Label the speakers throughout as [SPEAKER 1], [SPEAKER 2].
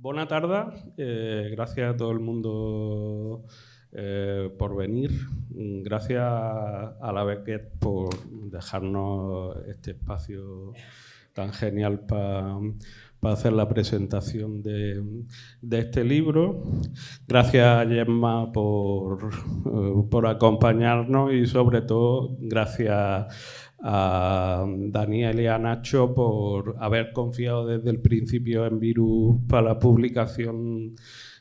[SPEAKER 1] Buena tarde, gracias a todo el mundo por venir. Gracias a la Beckett por dejarnos este espacio tan genial para hacer la presentación de este libro. Gracias a Gemma por acompañarnos y sobre todo gracias a Daniel y a Nacho por haber confiado desde el principio en Virus para la publicación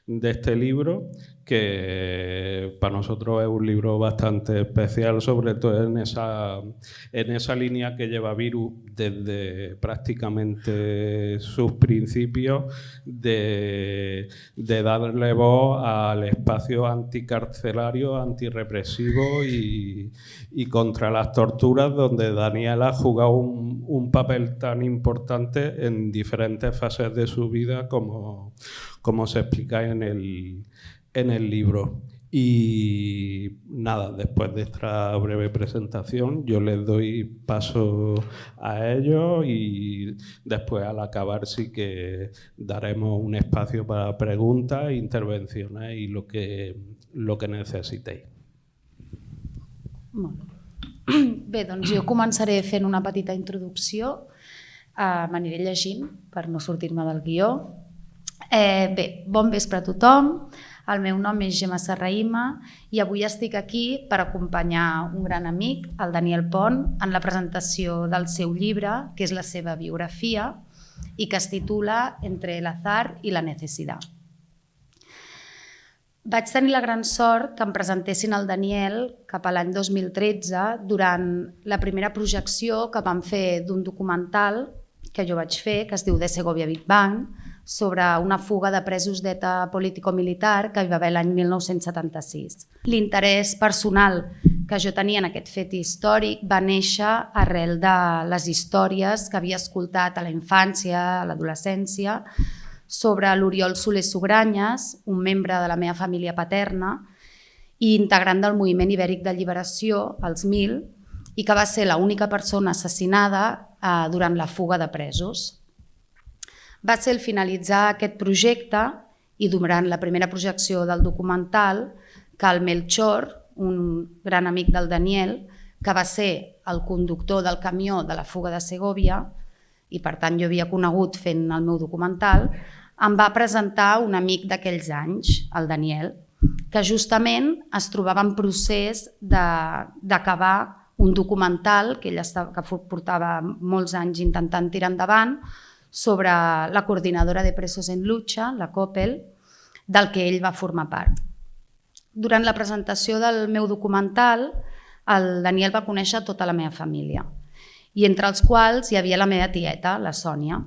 [SPEAKER 1] de este libro, que para nosotros es un libro bastante especial, sobre todo en esa línea que lleva Virus desde prácticamente sus principios de darle voz al espacio anticarcelario, antirrepresivo y contra las torturas, donde Daniel ha jugado un papel tan importante en diferentes fases de su vida como se explica en el libro. Y nada, después de esta breve presentación yo les doy paso a ellos y después al acabar sí que daremos un espacio para preguntas, intervenciones y lo que necessitéis.
[SPEAKER 2] Bé, doncs jo començaré fent una petita introducció, m'aniré llegint per no sortir-me del guió. Bé, bon vespre a tothom, el meu nom és Gemma Serrahima i avui estic aquí per acompanyar un gran amic, el Daniel Pont, en la presentació del seu llibre, que és la seva biografia i que es titula Entre el azar y la necesidad. Vaig tenir la gran sort que em presentessin el Daniel cap a l'any 2013 durant la primera projecció que vam fer d'un documental que jo vaig fer, que es diu The Segovia Big Bang, sobre una fuga de presos d'ETA político-militar que hi va haver l'any 1976. L'interès personal que jo tenia en aquest fet històric va néixer arrel de les històries que havia escoltat a la infància, a l'adolescència, sobre l'Oriol Soler Sugranyes, un membre de la meva família paterna i integrant del moviment ibèric d'alliberació, els 1000, i que va ser l'única persona assassinada durant la fuga de presos. Va ser al finalitzar aquest projecte i durant la primera projecció del documental que el Melchor, un gran amic del Daniel, que va ser el conductor del camió de la fuga de Segòvia i per tant jo havia conegut fent el meu documental, em va presentar un amic d'aquells anys, el Daniel, que justament es trobava en procés d'acabar un documental que ell portava molts anys intentant tirar endavant sobre la coordinadora de presos en lucha, la COPEL, del que ell va formar part. Durant la presentació del meu documental, el Daniel va conèixer tota la meva família, i entre els quals hi havia la meva tieta, la Sònia.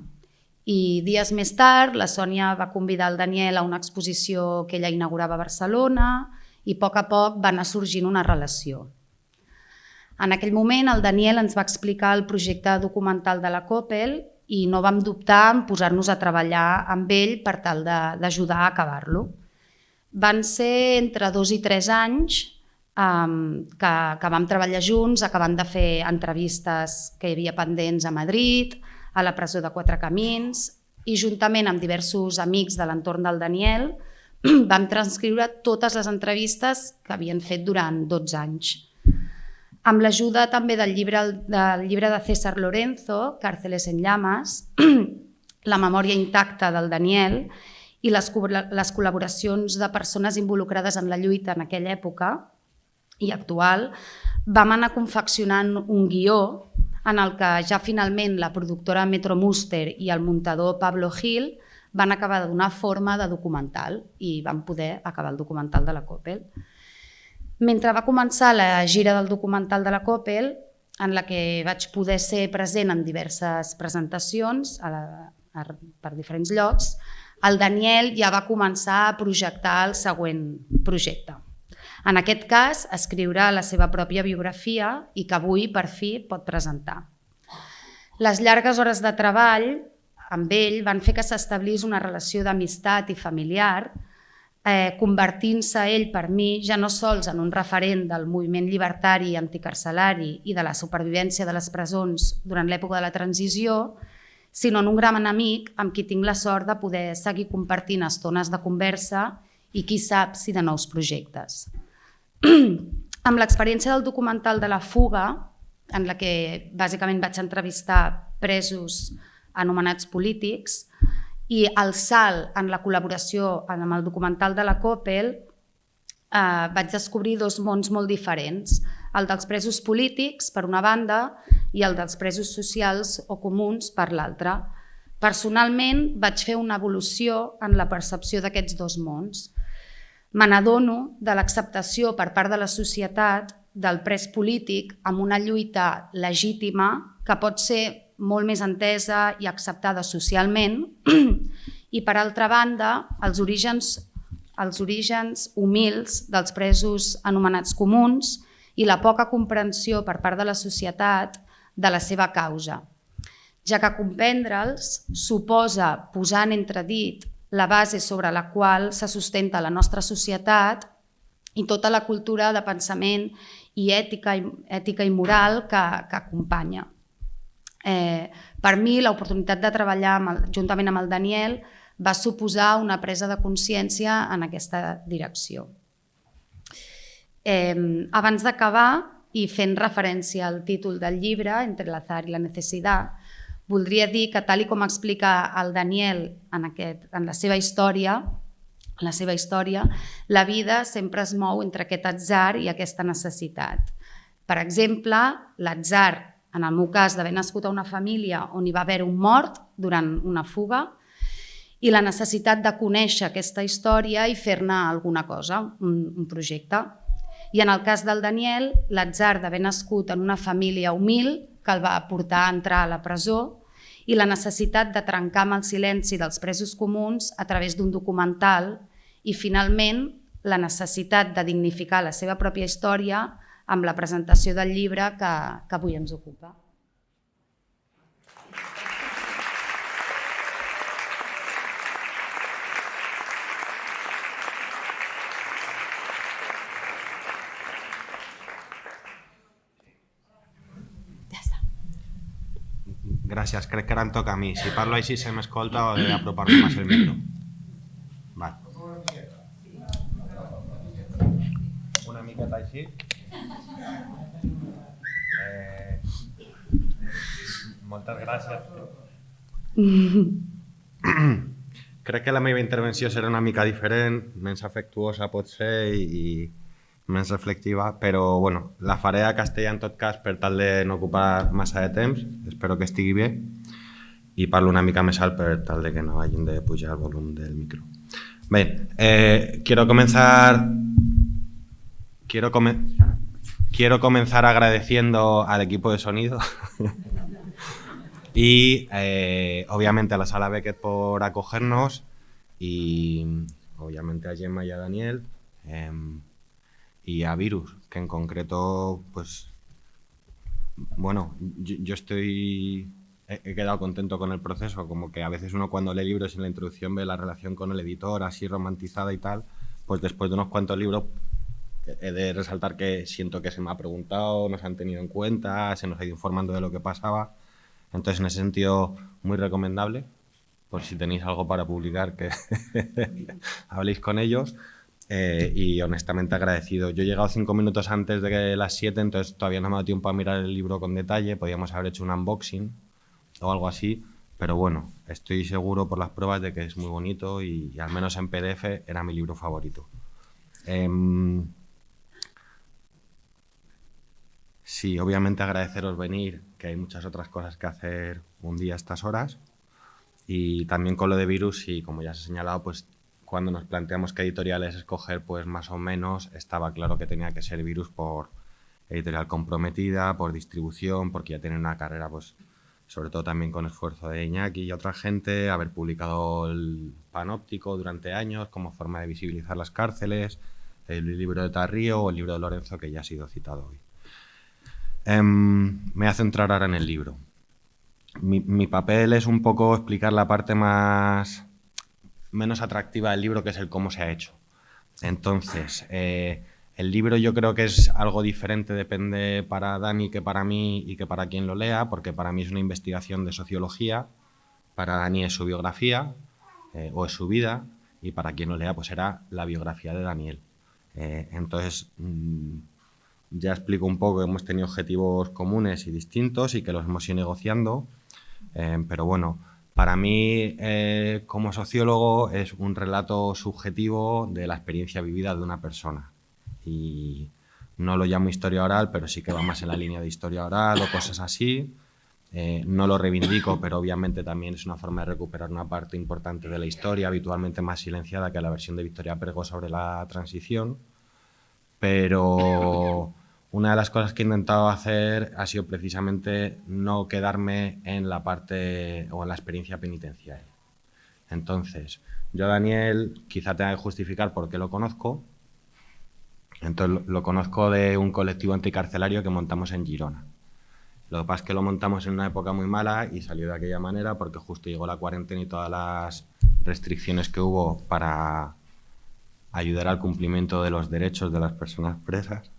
[SPEAKER 2] I dies més tard, la Sònia va convidar el Daniel a una exposició que ella inaugurava a Barcelona i a poc va anar sorgint una relació. En aquell moment, el Daniel ens va explicar el projecte documental de la COPEL i no vam dubtar en posar-nos a treballar amb ell per tal d'ajudar a acabar-lo. Van ser entre 2 i 3 anys que vam treballar junts, acabant de fer entrevistes que hi havia pendents a Madrid, a la presó de Quatre Camins, i juntament amb diversos amics de l'entorn del Daniel vam transcriure totes les entrevistes que havien fet durant 12 anys. Amb l'ajuda també del llibre de César Lorenzo, Cárceles en llamas, la memòria intacta del Daniel i les col·laboracions de persones involucrades en la lluita en aquella època i actual, vam anar confeccionant un guió en el que ja finalment la productora Metro Muster i el muntador Pablo Gil van acabar de donar forma de documental i van poder acabar el documental de la COPEL. Mentre va començar la gira del documental de la COPEL, en la que vaig poder ser present en diverses presentacions per diferents llocs, el Daniel ja va començar a projectar el següent projecte. En aquest cas, escriure la seva pròpia biografia i que avui, per fi, pot presentar. Les llargues hores de treball amb ell van fer que s'establís una relació d'amistat i familiar, convertint-se ell per mi ja no sols en un referent del moviment llibertari anticarcelari i de la supervivència de les presons durant l'època de la transició, sinó en un gran amic amb qui tinc la sort de poder seguir compartint estones de conversa i qui sap si de nous projectes. Amb l'experiència del documental de La fuga, en la que bàsicament vaig entrevistar presos anomenats polítics, i el salt en la col·laboració amb el documental de la Coppel, vaig descobrir dos mons molt diferents, el dels presos polítics per una banda i el dels presos socials o comuns per l'altra. Personalment vaig fer una evolució en la percepció d'aquests dos mons. Me n'adono de l'acceptació per part de la societat del pres polític amb una lluita legítima que pot ser molt més entesa i acceptada socialment i, per altra banda, els orígens humils dels presos anomenats comuns i la poca comprensió per part de la societat de la seva causa, ja que comprendre'ls suposa posar en entredit la base sobre la qual se sustenta la nostra societat i tota la cultura de pensament i ètica i moral que acompanya. Per mi, l'oportunitat de treballar juntament amb el Daniel va suposar una presa de consciència en aquesta direcció. Abans d'acabar, i fent referència al títol del llibre, Entre el azar i la necesidad, voldria dir que, tal com explica el Daniel en la seva història, la vida sempre es mou entre aquest atzar i aquesta necessitat. Per exemple, l'atzar, en el meu cas, d'haver nascut a una família on hi va haver un mort durant una fuga, i la necessitat de conèixer aquesta història i fer-ne alguna cosa, un projecte. I en el cas del Daniel, l'atzar d'haver nascut en una família humil que el va portar a entrar a la presó i la necessitat de trencar amb el silenci dels presos comuns a través d'un documental i, finalment, la necessitat de dignificar la seva pròpia història amb la presentació del llibre que avui ens ocupa.
[SPEAKER 3] Gràcies, crec que ara em toca a mi. Si parlo així se m'escolta o he d'apropar-me més el micro. Vale. Una miqueta així. Moltes gràcies. Crec que la meva intervenció serà una mica diferent, menys afectuosa pot ser i més reflexiva, però bueno, la faré a castellà en tot cas per tal de no ocupar massa de temps, espero que estigui bé, i parlo una mica més alt per tal de que no hagin de pujar el volum del micro. Bé, quiero comenzar agradeciendo al equipo de sonido y obviamente a la Sala Beckett por acogernos y obviamente a Gemma y a Daniel y a Virus, que en concreto, pues, bueno, yo he quedado contento con el proceso, como que a veces uno cuando lee libros en la introducción ve la relación con el editor así romantizada y tal, pues después de unos cuantos libros he de resaltar que siento que se me ha preguntado, nos han tenido en cuenta, se nos ha ido informando de lo que pasaba, entonces en ese sentido muy recomendable, por si tenéis algo para publicar que habléis con ellos. Y honestamente agradecido. Yo he llegado 5 minutos antes de las 7, entonces todavía no me ha dado tiempo a mirar el libro con detalle, podíamos haber hecho un unboxing o algo así, pero bueno, estoy seguro por las pruebas de que es muy bonito y al menos en PDF era mi libro favorito. Sí, obviamente agradeceros venir, que hay muchas otras cosas que hacer un día a estas horas, y también con lo de Virus, y como ya se ha señalado, pues cuando nos planteamos qué editoriales escoger, pues más o menos estaba claro que tenía que ser Virus por editorial comprometida, por distribución, porque ya tienen una carrera, pues sobre todo también con esfuerzo de Iñaki y otra gente, haber publicado el Panóptico durante años como forma de visibilizar las cárceles, el libro de Tarrío o el libro de Lorenzo, que ya ha sido citado hoy. Me voy a centrar ahora en el libro. Mi papel es un poco explicar la parte menos atractiva del libro, que es el cómo se ha hecho. Entonces, el libro yo creo que es algo diferente, depende para Dani que para mí y que para quien lo lea, porque para mí es una investigación de sociología, Para Dani es su biografía o es su vida, y para quien lo lea pues será la biografía de Daniel. Entonces, ya explico un poco que hemos tenido objetivos comunes y distintos y que los hemos ido negociando, pero bueno, para mí como sociólogo es un relato subjetivo de la experiencia vivida de una persona. Y no lo llamo historia oral, pero sí que va más en la línea de historia oral o cosas así. No lo reivindico, pero obviamente también es una forma de recuperar una parte importante de la historia, habitualmente más silenciada que la versión de Victoria Prego sobre la transición. Pero una de las cosas que he intentado hacer ha sido precisamente no quedarme en la parte o en la experiencia penitenciaria. Entonces, yo a Daniel quizá tenga que justificar por qué lo conozco. Entonces, lo conozco de un colectivo anticarcelario que montamos en Girona. Lo que pasa es que lo montamos en una época muy mala y salió de aquella manera porque justo llegó la cuarentena y todas las restricciones que hubo para ayudar al cumplimiento de los derechos de las personas presas.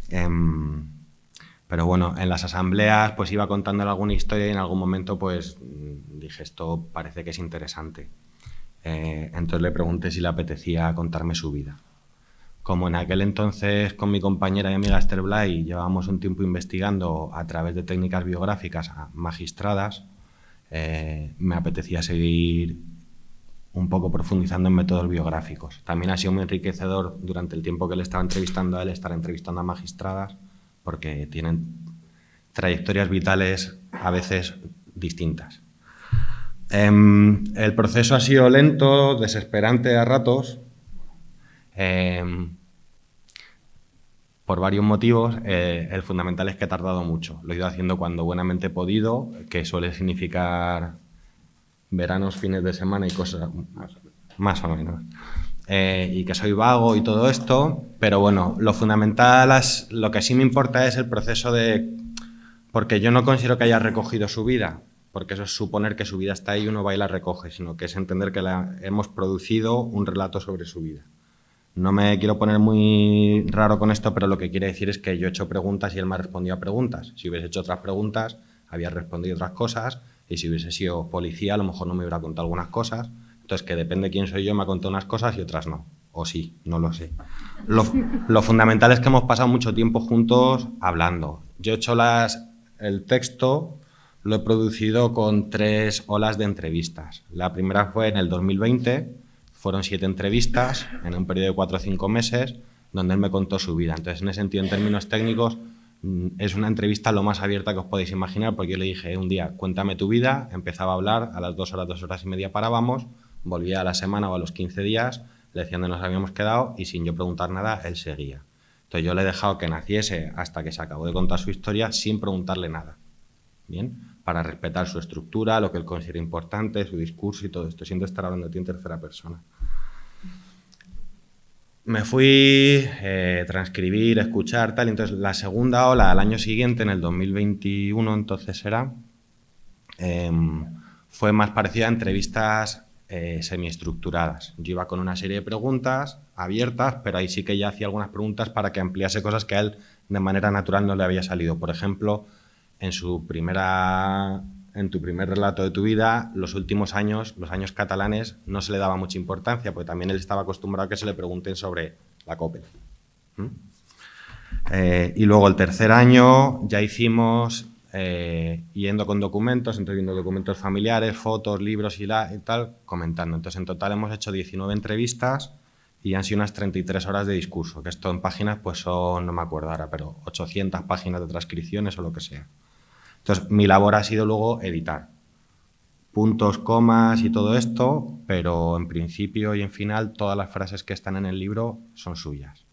[SPEAKER 3] Pero bueno, en las asambleas pues iba contando alguna historia y en algún momento pues dije, esto parece que es interesante. Entonces le pregunté si le apetecía contarme su vida. Como en aquel entonces con mi compañera y amiga Esther Blay llevábamos un tiempo investigando a través de técnicas biográficas magistradas, me apetecía seguir un poco profundizando en métodos biográficos. También ha sido muy enriquecedor durante el tiempo que le estaba entrevistando a él estar entrevistando a magistradas, porque tienen trayectorias vitales a veces distintas. El proceso ha sido lento, desesperante a ratos, por varios motivos. El fundamental es que he tardado mucho. Lo he ido haciendo cuando buenamente he podido, que suele significar veranos, fines de semana y cosas más o menos. Y que soy vago y todo esto, pero bueno, lo fundamental, lo que sí me importa es el proceso porque yo no considero que haya recogido su vida, porque eso es suponer que su vida está ahí y uno va y la recoge, sino que es entender que hemos producido un relato sobre su vida. No me quiero poner muy raro con esto, pero lo que quiere decir es que yo he hecho preguntas y él me ha respondido a preguntas. Si hubiese hecho otras preguntas, había respondido otras cosas, y si hubiese sido policía, a lo mejor no me hubiera contado algunas cosas. Entonces, que depende de quién soy yo, me ha contado unas cosas y otras no. O sí, no lo sé. Lo fundamental es que hemos pasado mucho tiempo juntos hablando. Yo he hecho el texto, lo he producido con 3 olas de entrevistas. La primera fue en el 2020, fueron 7 entrevistas en un periodo de 4 o 5 meses, donde él me contó su vida. Entonces, en ese sentido, en términos técnicos, es una entrevista lo más abierta que os podéis imaginar, porque yo le dije un día, cuéntame tu vida, empezaba a hablar, a las 2 horas, 2 horas y media parábamos, volvía a la semana o a los 15 días, le decían dónde nos habíamos quedado y sin yo preguntar nada, él seguía. Entonces yo le he dejado que naciese hasta que se acabó de contar su historia sin preguntarle nada, ¿bien? Para respetar su estructura, lo que él considera importante, su discurso y todo esto, siento estar hablando de ti en tercera persona. Me fui a transcribir, escuchar, tal. Entonces, la segunda ola, al año siguiente, en el 2021, entonces era, fue más parecida a entrevistas semiestructuradas. Yo iba con una serie de preguntas abiertas, pero ahí sí que ya hacía algunas preguntas para que ampliase cosas que a él de manera natural no le había salido. Por ejemplo, en tu primer relato de tu vida, los últimos años, los años catalanes, no se le daba mucha importancia, porque también él estaba acostumbrado a que se le pregunten sobre la COPE. Y luego el tercer año ya hicimos, yendo con documentos, entonces viendo documentos familiares, fotos, libros y tal, comentando. Entonces en total hemos hecho 19 entrevistas y han sido unas 33 horas de discurso, que esto en páginas pues son, no me acuerdo ahora, pero 800 páginas de transcripciones o lo que sea. Entonces, mi labor ha sido luego editar puntos, comas y todo esto, pero en principio y en final todas las frases que están en el libro son suyas.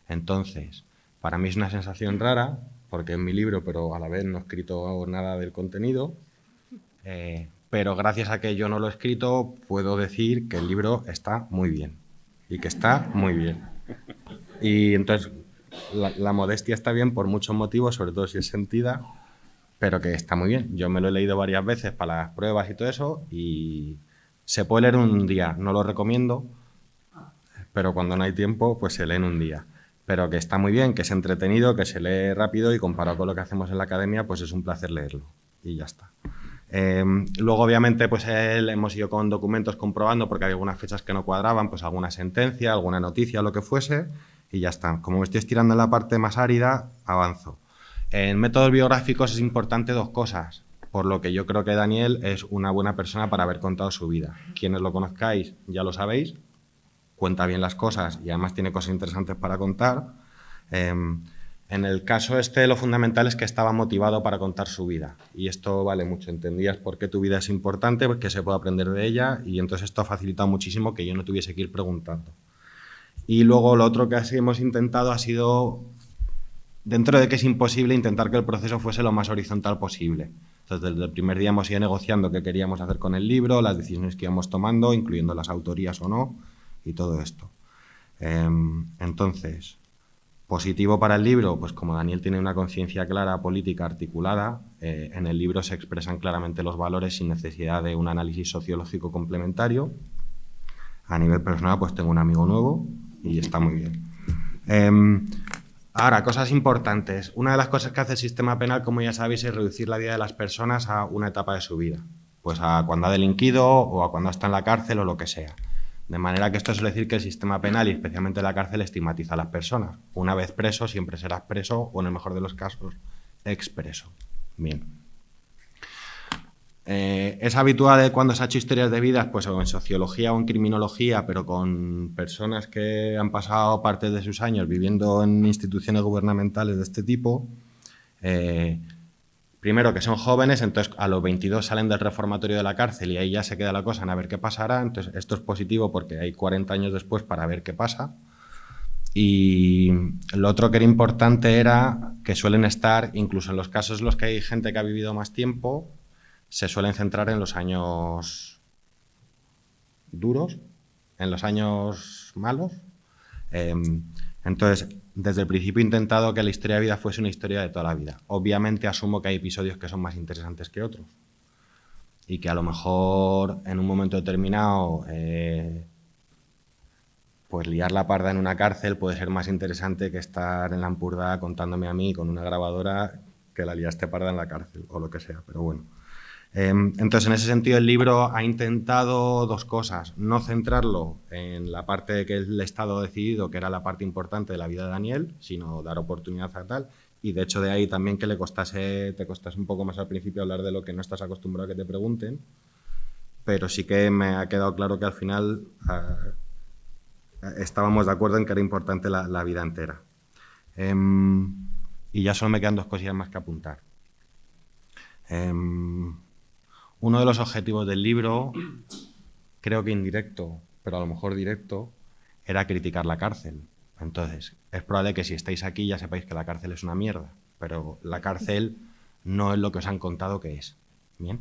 [SPEAKER 3] Entonces, para mí es una sensación rara, porque es mi libro, pero a la vez no he escrito nada del contenido, pero gracias a que yo no lo he escrito, puedo decir que el libro está muy bien, y que está muy bien. Y entonces, la modestia está bien por muchos motivos, sobre todo si es sentida, pero que está muy bien. Yo me lo he leído varias veces para las pruebas y todo eso, y se puede leer en un día. No lo recomiendo, pero cuando no hay tiempo, pues se lee en un día. Pero que está muy bien, que es entretenido, que se lee rápido y comparado con lo que hacemos en la academia, pues es un placer leerlo. Y ya está. Luego, obviamente, pues hemos ido con documentos comprobando porque había algunas fechas que no cuadraban, pues alguna sentencia, alguna noticia, lo que fuese, y ya está. Como me estoy estirando en la parte más árida, avanzo. En métodos biográficos es importante dos cosas, por lo que yo creo que Daniel es una buena persona para haber contado su vida. Quienes lo conozcáis ya lo sabéis, cuenta bien las cosas y además tiene cosas interesantes para contar. En el caso este, lo fundamental es que estaba motivado para contar su vida. Y esto vale mucho. Entendías por qué tu vida es importante, porque se puede aprender de ella, y entonces esto ha facilitado muchísimo que yo no tuviese que ir preguntando. Y luego lo otro que así hemos intentado ha sido, dentro de que es imposible, intentar que el proceso fuese lo más horizontal posible. Entonces, desde el primer día hemos ido negociando qué queríamos hacer con el libro, las decisiones que íbamos tomando, incluyendo las autorías o no, y todo esto. Entonces, positivo para el libro, pues como Daniel tiene una conciencia clara, política, articulada, en el libro se expresan claramente los valores sin necesidad de un análisis sociológico complementario. A nivel personal, pues tengo un amigo nuevo y está muy bien. Ahora, cosas importantes. Una de las cosas que hace el sistema penal, como ya sabéis, es reducir la vida de las personas a una etapa de su vida. Pues a cuando ha delinquido o a cuando está en la cárcel o lo que sea. De manera que esto suele decir que el sistema penal y especialmente la cárcel estigmatiza a las personas. Una vez preso, siempre serás preso o, en el mejor de los casos, expreso. Bien. Es habitual cuando se ha hecho historias de vidas, pues o en sociología o en criminología, pero con personas que han pasado parte de sus años viviendo en instituciones gubernamentales de este tipo. Primero, que son jóvenes, entonces a los 22 salen del reformatorio de la cárcel y ahí ya se queda la cosa en a ver qué pasará. Entonces esto es positivo porque hay 40 años después para ver qué pasa. Y lo otro que era importante era que suelen estar, incluso en los casos en los que hay gente que ha vivido más tiempo, se suelen centrar en los años duros, en los años malos. Entonces, desde el principio he intentado que la historia de vida fuese una historia de toda la vida. Obviamente asumo que hay episodios que son más interesantes que otros y que a lo mejor en un momento determinado pues liar la parda en una cárcel puede ser más interesante que estar en la Ampurdá contándome a mí con una grabadora que la liaste parda en la cárcel o lo que sea, pero bueno. Entonces, en ese sentido, el libro ha intentado dos cosas. No centrarlo en la parte que el Estado ha decidido, que era la parte importante de la vida de Daniel, sino dar oportunidad a tal. Y, de hecho, de ahí también que te costase un poco más al principio hablar de lo que no estás acostumbrado a que te pregunten. Pero sí que me ha quedado claro que al final estábamos de acuerdo en que era importante la vida entera. Y ya solo me quedan dos cosillas más que apuntar. Uno de los objetivos del libro, creo que indirecto, pero a lo mejor directo, era criticar la cárcel. Entonces, es probable que si estáis aquí ya sepáis que la cárcel es una mierda, pero la cárcel no es lo que os han contado que es, ¿bien?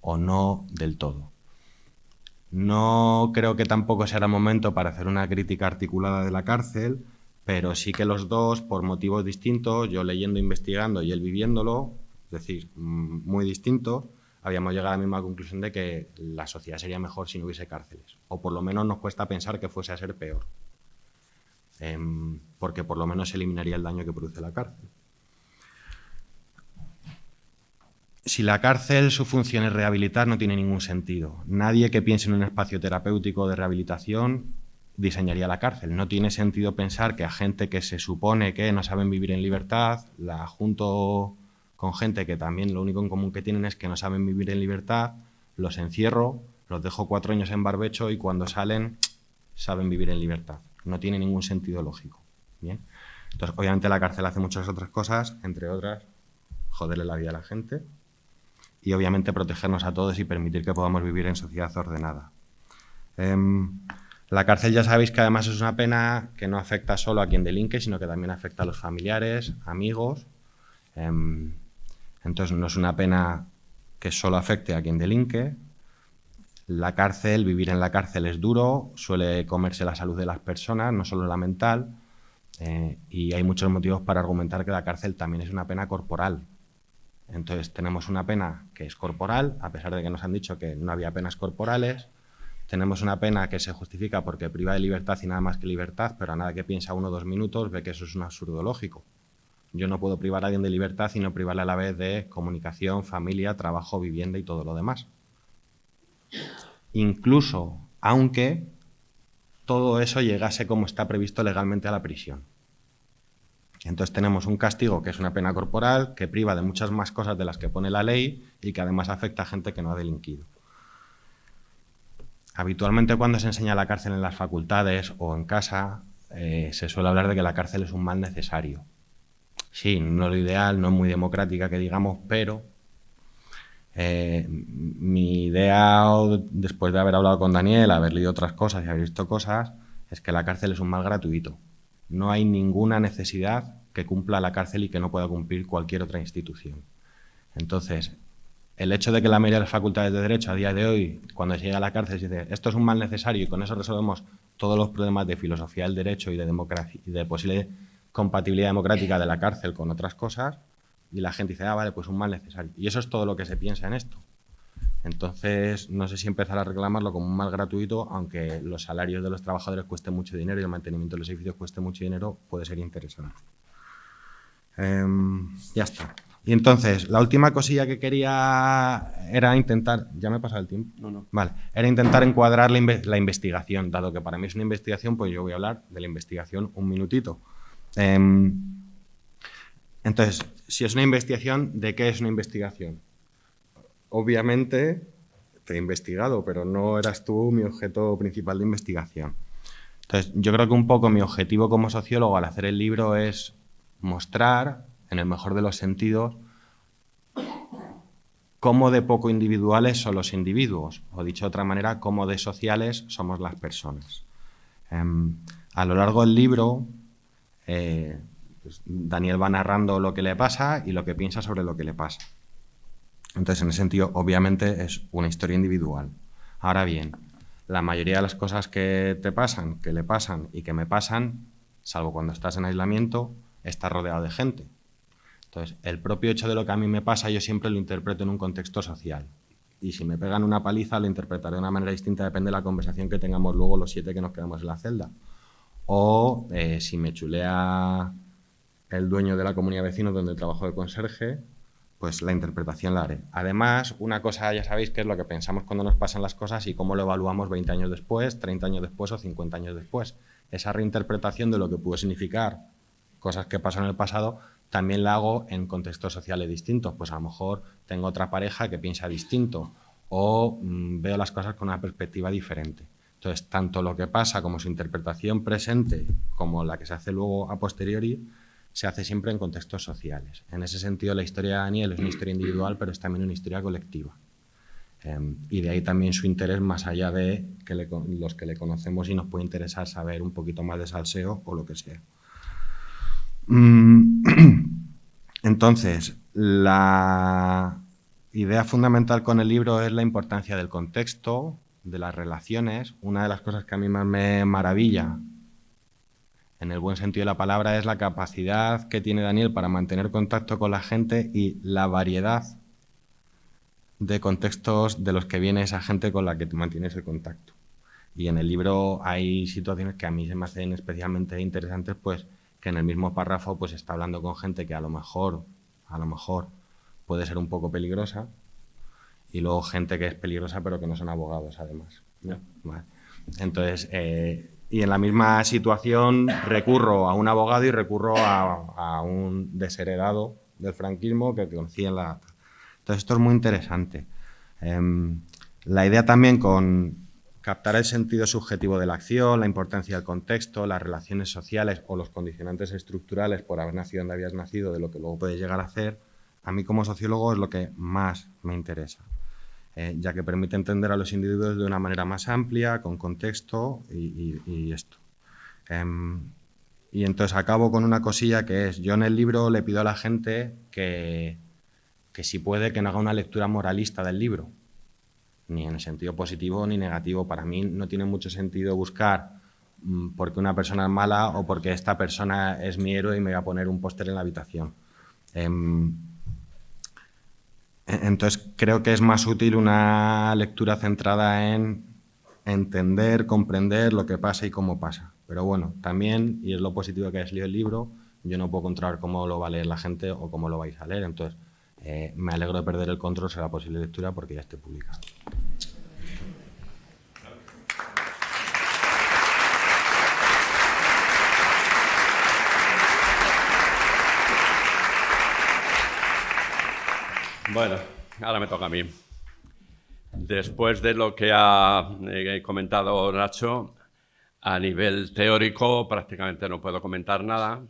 [SPEAKER 3] O no del todo. No creo que tampoco sea el momento para hacer una crítica articulada de la cárcel, pero sí que los dos, por motivos distintos, yo leyendo, investigando y él viviéndolo, es decir, muy distintos, habíamos llegado a la misma conclusión de que la sociedad sería mejor si no hubiese cárceles. O por lo menos nos cuesta pensar que fuese a ser peor. Porque por lo menos se eliminaría el daño que produce la cárcel. Si la cárcel, su función es rehabilitar, no tiene ningún sentido. Nadie que piense en un espacio terapéutico de rehabilitación diseñaría la cárcel. No tiene sentido pensar que a gente que se supone que no saben vivir en libertad, la junto con gente que también lo único en común que tienen es que no saben vivir en libertad, los encierro, los dejo 4 años en barbecho y cuando salen saben vivir en libertad. No tiene ningún sentido lógico. ¿Bien? Entonces, obviamente la cárcel hace muchas otras cosas, entre otras, joderle la vida a la gente y obviamente protegernos a todos y permitir que podamos vivir en sociedad ordenada. La cárcel ya sabéis que además es una pena que no afecta solo a quien delinque, sino que también afecta a los familiares, amigos. Entonces no es una pena que solo afecte a quien delinque. La cárcel, vivir en la cárcel es duro, suele comerse la salud de las personas, no solo la mental, y hay muchos motivos para argumentar que la cárcel también es una pena corporal. Entonces tenemos una pena que es corporal, a pesar de que nos han dicho que no había penas corporales. Tenemos una pena que se justifica porque priva de libertad y nada más que libertad, pero a nada que piensa 1 o 2 minutos ve que eso es un absurdo lógico. Yo no puedo privar a alguien de libertad y no privarle a la vez de comunicación, familia, trabajo, vivienda y todo lo demás. Incluso aunque todo eso llegase como está previsto legalmente a la prisión. Entonces tenemos un castigo que es una pena corporal, que priva de muchas más cosas de las que pone la ley y que además afecta a gente que no ha delinquido. Habitualmente cuando se enseña la cárcel en las facultades o en casa, se suele hablar de que la cárcel es un mal necesario. Sí, no es lo ideal, no es muy democrática que digamos, pero mi idea, después de haber hablado con Daniel, haber leído otras cosas y haber visto cosas, es que la cárcel es un mal gratuito. No hay ninguna necesidad que cumpla la cárcel y que no pueda cumplir cualquier otra institución. Entonces, el hecho de que la mayoría de las facultades de Derecho a día de hoy, cuando se llega a la cárcel, se dice esto es un mal necesario y con eso resolvemos todos los problemas de filosofía del derecho y de democracia y de posible compatibilidad democrática de la cárcel con otras cosas, y la gente dice, ah, vale, pues un mal necesario. Y eso es todo lo que se piensa en esto. Entonces, no sé si empezar a reclamarlo como un mal gratuito, aunque los salarios de los trabajadores cuesten mucho dinero y el mantenimiento de los edificios cueste mucho dinero, puede ser interesante. Ya está. Y entonces, la última cosilla que quería era intentar... ¿Ya me he pasado el tiempo?
[SPEAKER 1] No.
[SPEAKER 3] Vale. Era intentar encuadrar la investigación, dado que para mí es una investigación, pues yo voy a hablar de la investigación un minutito. Entonces, si es una investigación, ¿de qué es una investigación? Obviamente te he investigado, pero no eras tú mi objeto principal de investigación. Entonces, yo creo que un poco mi objetivo como sociólogo al hacer el libro es mostrar, en el mejor de los sentidos, cómo de poco individuales son los individuos, o dicho de otra manera, cómo de sociales somos las personas. A lo largo del libro, pues Daniel va narrando lo que le pasa y lo que piensa sobre lo que le pasa. Entonces, en ese sentido, obviamente, es una historia individual. Ahora bien, la mayoría de las cosas que te pasan, que le pasan y que me pasan, salvo cuando estás en aislamiento, estás rodeado de gente. Entonces, el propio hecho de lo que a mí me pasa, yo siempre lo interpreto en un contexto social. Y si me pegan una paliza, lo interpretaré de una manera distinta, depende de la conversación que tengamos luego los 7 que nos quedamos en la celda. O si me chulea el dueño de la comunidad de vecinos donde trabajo de conserje, pues la interpretación la haré. Además, una cosa ya sabéis que es lo que pensamos cuando nos pasan las cosas y cómo lo evaluamos 20 años después, 30 años después o 50 años después. Esa reinterpretación de lo que pudo significar cosas que pasaron en el pasado, también la hago en contextos sociales distintos. Pues a lo mejor tengo otra pareja que piensa distinto o veo las cosas con una perspectiva diferente. Entonces, tanto lo que pasa como su interpretación presente como la que se hace luego a posteriori, se hace siempre en contextos sociales. En ese sentido, la historia de Daniel es una historia individual, pero es también una historia colectiva. Y de ahí también su interés, más allá de que los que le conocemos y nos puede interesar saber un poquito más de salseo o lo que sea. Entonces, la idea fundamental con el libro es la importancia del contexto, de las relaciones. Una de las cosas que a mí más me maravilla, en el buen sentido de la palabra, es la capacidad que tiene Daniel para mantener contacto con la gente y la variedad de contextos de los que viene esa gente con la que tú mantienes el contacto. Y en el libro hay situaciones que a mí se me hacen especialmente interesantes, pues que en el mismo párrafo pues está hablando con gente que a lo mejor puede ser un poco peligrosa, y luego gente que es peligrosa pero que no son abogados además, ¿no? Vale. Entonces, y en la misma situación recurro a un abogado y recurro a un desheredado del franquismo que conocí en la... Entonces esto es muy interesante. La idea también con captar el sentido subjetivo de la acción, la importancia del contexto, las relaciones sociales o los condicionantes estructurales por haber nacido donde habías nacido, de lo que luego puedes llegar a hacer, a mí como sociólogo es lo que más me interesa. Ya que permite entender a los individuos de una manera más amplia, con contexto y esto. Y entonces acabo con una cosilla que es, yo en el libro le pido a la gente que si puede que no haga una lectura moralista del libro, ni en el sentido positivo ni negativo. Para mí no tiene mucho sentido buscar porque una persona es mala o porque esta persona es mi héroe y me voy a poner un póster en la habitación. Entonces creo que es más útil una lectura centrada en entender, comprender lo que pasa y cómo pasa. Pero bueno, también, y es lo positivo que hayas leído el libro, yo no puedo controlar cómo lo va a leer la gente o cómo lo vais a leer. Entonces, me alegro de perder el control sobre la posible lectura porque ya esté publicado.
[SPEAKER 4] Bueno, ahora me toca a mí. Después de lo que ha comentado Nacho, a nivel teórico prácticamente no puedo comentar nada.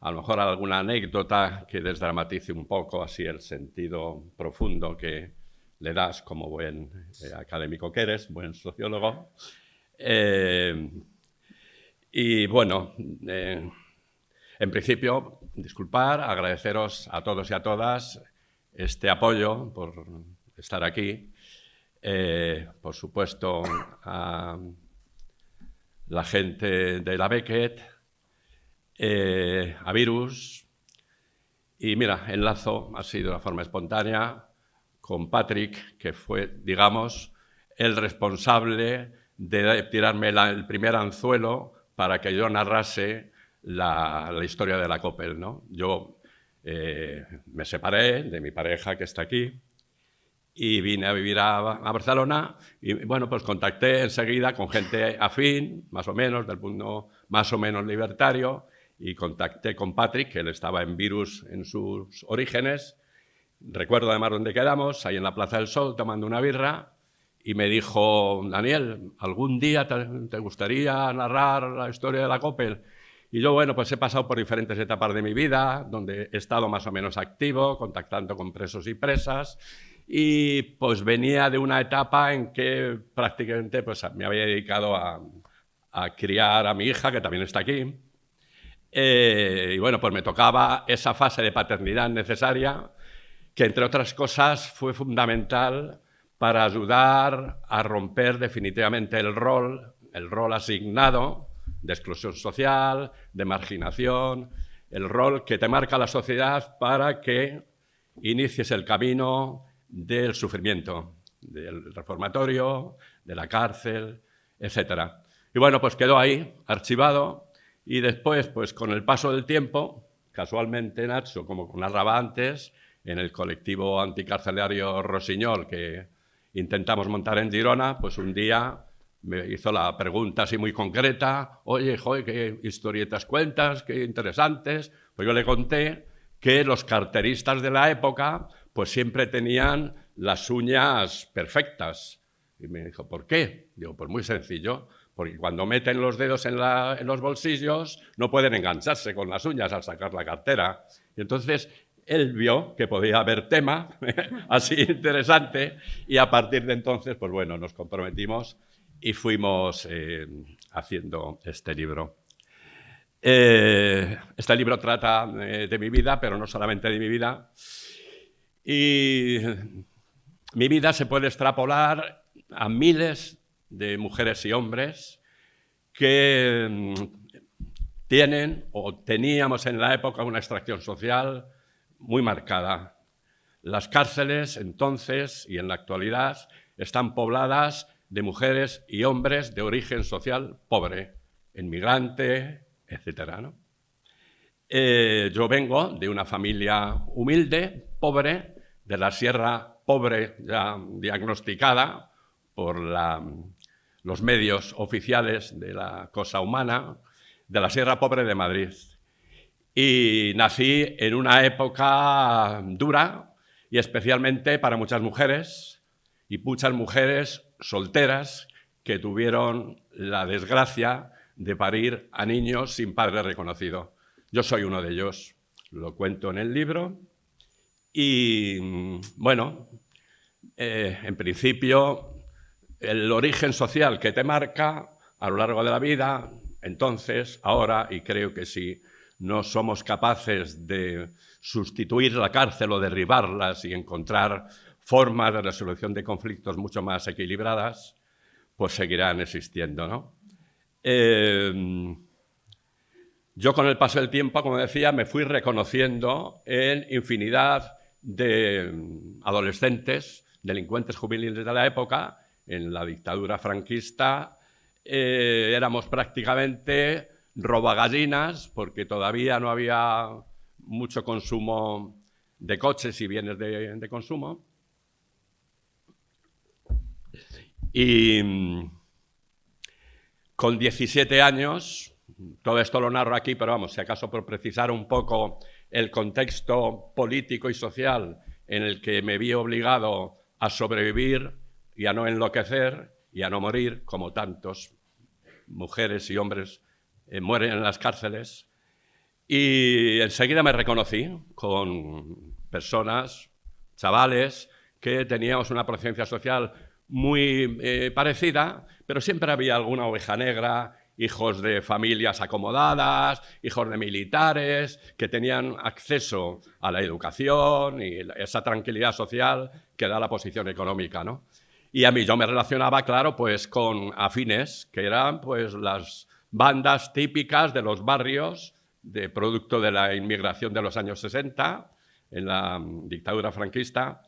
[SPEAKER 4] A lo mejor alguna anécdota que desdramatice un poco así el sentido profundo que le das como buen académico que eres, buen sociólogo. Y bueno, en principio, disculpar, agradeceros a todos y a todas este apoyo por estar aquí. Por supuesto, a la gente de la Beckett, a Virus, y mira, enlazo así de una forma espontánea con Patrick, que fue, digamos, el responsable de tirarme el primer anzuelo para que yo narrase la historia de la Coppel, ¿no? Yo me separé de mi pareja, que está aquí, y vine a vivir a Barcelona y, bueno, pues contacté enseguida con gente afín, más o menos, del mundo más o menos libertario, y contacté con Patrick, que él estaba en Virus en sus orígenes. Recuerdo además dónde quedamos, ahí en la Plaza del Sol, tomando una birra, y me dijo: Daniel, ¿algún día te gustaría narrar la historia de la Coppel? Y yo, bueno, pues he pasado por diferentes etapas de mi vida, donde he estado más o menos activo, contactando con presos y presas, y pues venía de una etapa en que prácticamente pues, me había dedicado a criar a mi hija, que también está aquí. Y bueno, pues me tocaba esa fase de paternidad necesaria, que entre otras cosas fue fundamental para ayudar a romper definitivamente el rol asignado de exclusión social, de marginación, el rol que te marca la sociedad para que inicies el camino del sufrimiento, del reformatorio, de la cárcel, etc. Y bueno, pues quedó ahí, archivado, y después, pues con el paso del tiempo, casualmente Nacho, como narraba antes, en el colectivo anticarcelario Rosiñol que intentamos montar en Girona, pues un día me hizo la pregunta así muy concreta: oye, joder, ¿qué historietas cuentas? Qué interesantes. Pues yo le conté que los carteristas de la época pues siempre tenían las uñas perfectas. Y me dijo: ¿por qué? Digo, pues muy sencillo, porque cuando meten los dedos en los bolsillos no pueden engancharse con las uñas al sacar la cartera. Y entonces él vio que podía haber tema así interesante, y a partir de entonces, pues bueno, nos comprometimos y fuimos haciendo este libro. Este libro trata de mi vida, pero no solamente de mi vida. Y mi vida se puede extrapolar a miles de mujeres y hombres que tienen o teníamos en la época una extracción social muy marcada. Las cárceles entonces y en la actualidad están pobladas de mujeres y hombres de origen social pobre, inmigrante, etc., ¿no? Yo vengo de una familia humilde, pobre, de la Sierra Pobre, ya diagnosticada por los medios oficiales de la cosa humana, de la Sierra Pobre de Madrid. Y nací en una época dura, y especialmente para muchas mujeres, y muchas mujeres solteras que tuvieron la desgracia de parir a niños sin padre reconocido. Yo soy uno de ellos, lo cuento en el libro. Y bueno, en principio, el origen social que te marca a lo largo de la vida, entonces, ahora, y creo que si no somos capaces de sustituir la cárcel o derribarlas y encontrar formas de resolución de conflictos mucho más equilibradas, pues seguirán existiendo, ¿no? Yo con el paso del tiempo, como decía, me fui reconociendo en infinidad de adolescentes, delincuentes juveniles de la época. En la dictadura franquista éramos prácticamente robagallinas, porque todavía no había mucho consumo de coches y bienes de consumo. Y con 17 años, todo esto lo narro aquí, pero vamos, si acaso por precisar un poco el contexto político y social en el que me vi obligado a sobrevivir y a no enloquecer y a no morir, como tantos mujeres y hombres mueren en las cárceles. Y enseguida me reconocí con personas, chavales, que teníamos una procedencia social muy parecida, pero siempre había alguna oveja negra, hijos de familias acomodadas, hijos de militares, que tenían acceso a la educación y esa tranquilidad social que da la posición económica, ¿no? Y a mí yo me relacionaba, claro, pues con afines, que eran pues las bandas típicas de los barrios de producto de la inmigración de los años 60, en la dictadura franquista,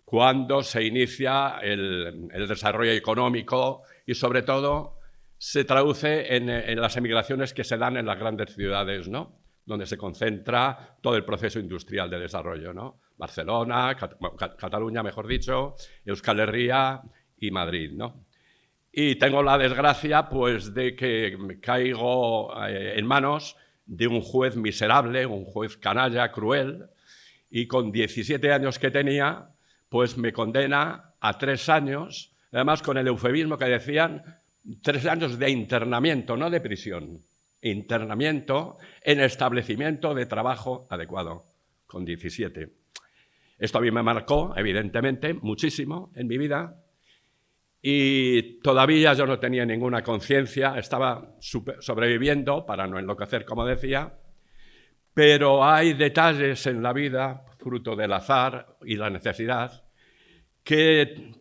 [SPEAKER 4] cuando se inicia el desarrollo económico y, sobre todo, se traduce en las emigraciones que se dan en las grandes ciudades, ¿no? Donde se concentra todo el proceso industrial de desarrollo, ¿no? Barcelona, Cataluña, mejor dicho, Euskal Herria y Madrid, ¿no? Y tengo la desgracia, pues, de que caigo en manos de un juez miserable, un juez canalla, cruel, y con 17 años que tenía, pues me condena a 3 años, además con el eufemismo que decían, 3 años de internamiento, no de prisión, internamiento en establecimiento de trabajo adecuado, con 17. Esto a mí me marcó, evidentemente, muchísimo en mi vida, y todavía yo no tenía ninguna conciencia, estaba sobreviviendo para no enloquecer, como decía, pero hay detalles en la vida, fruto del azar y la necesidad, que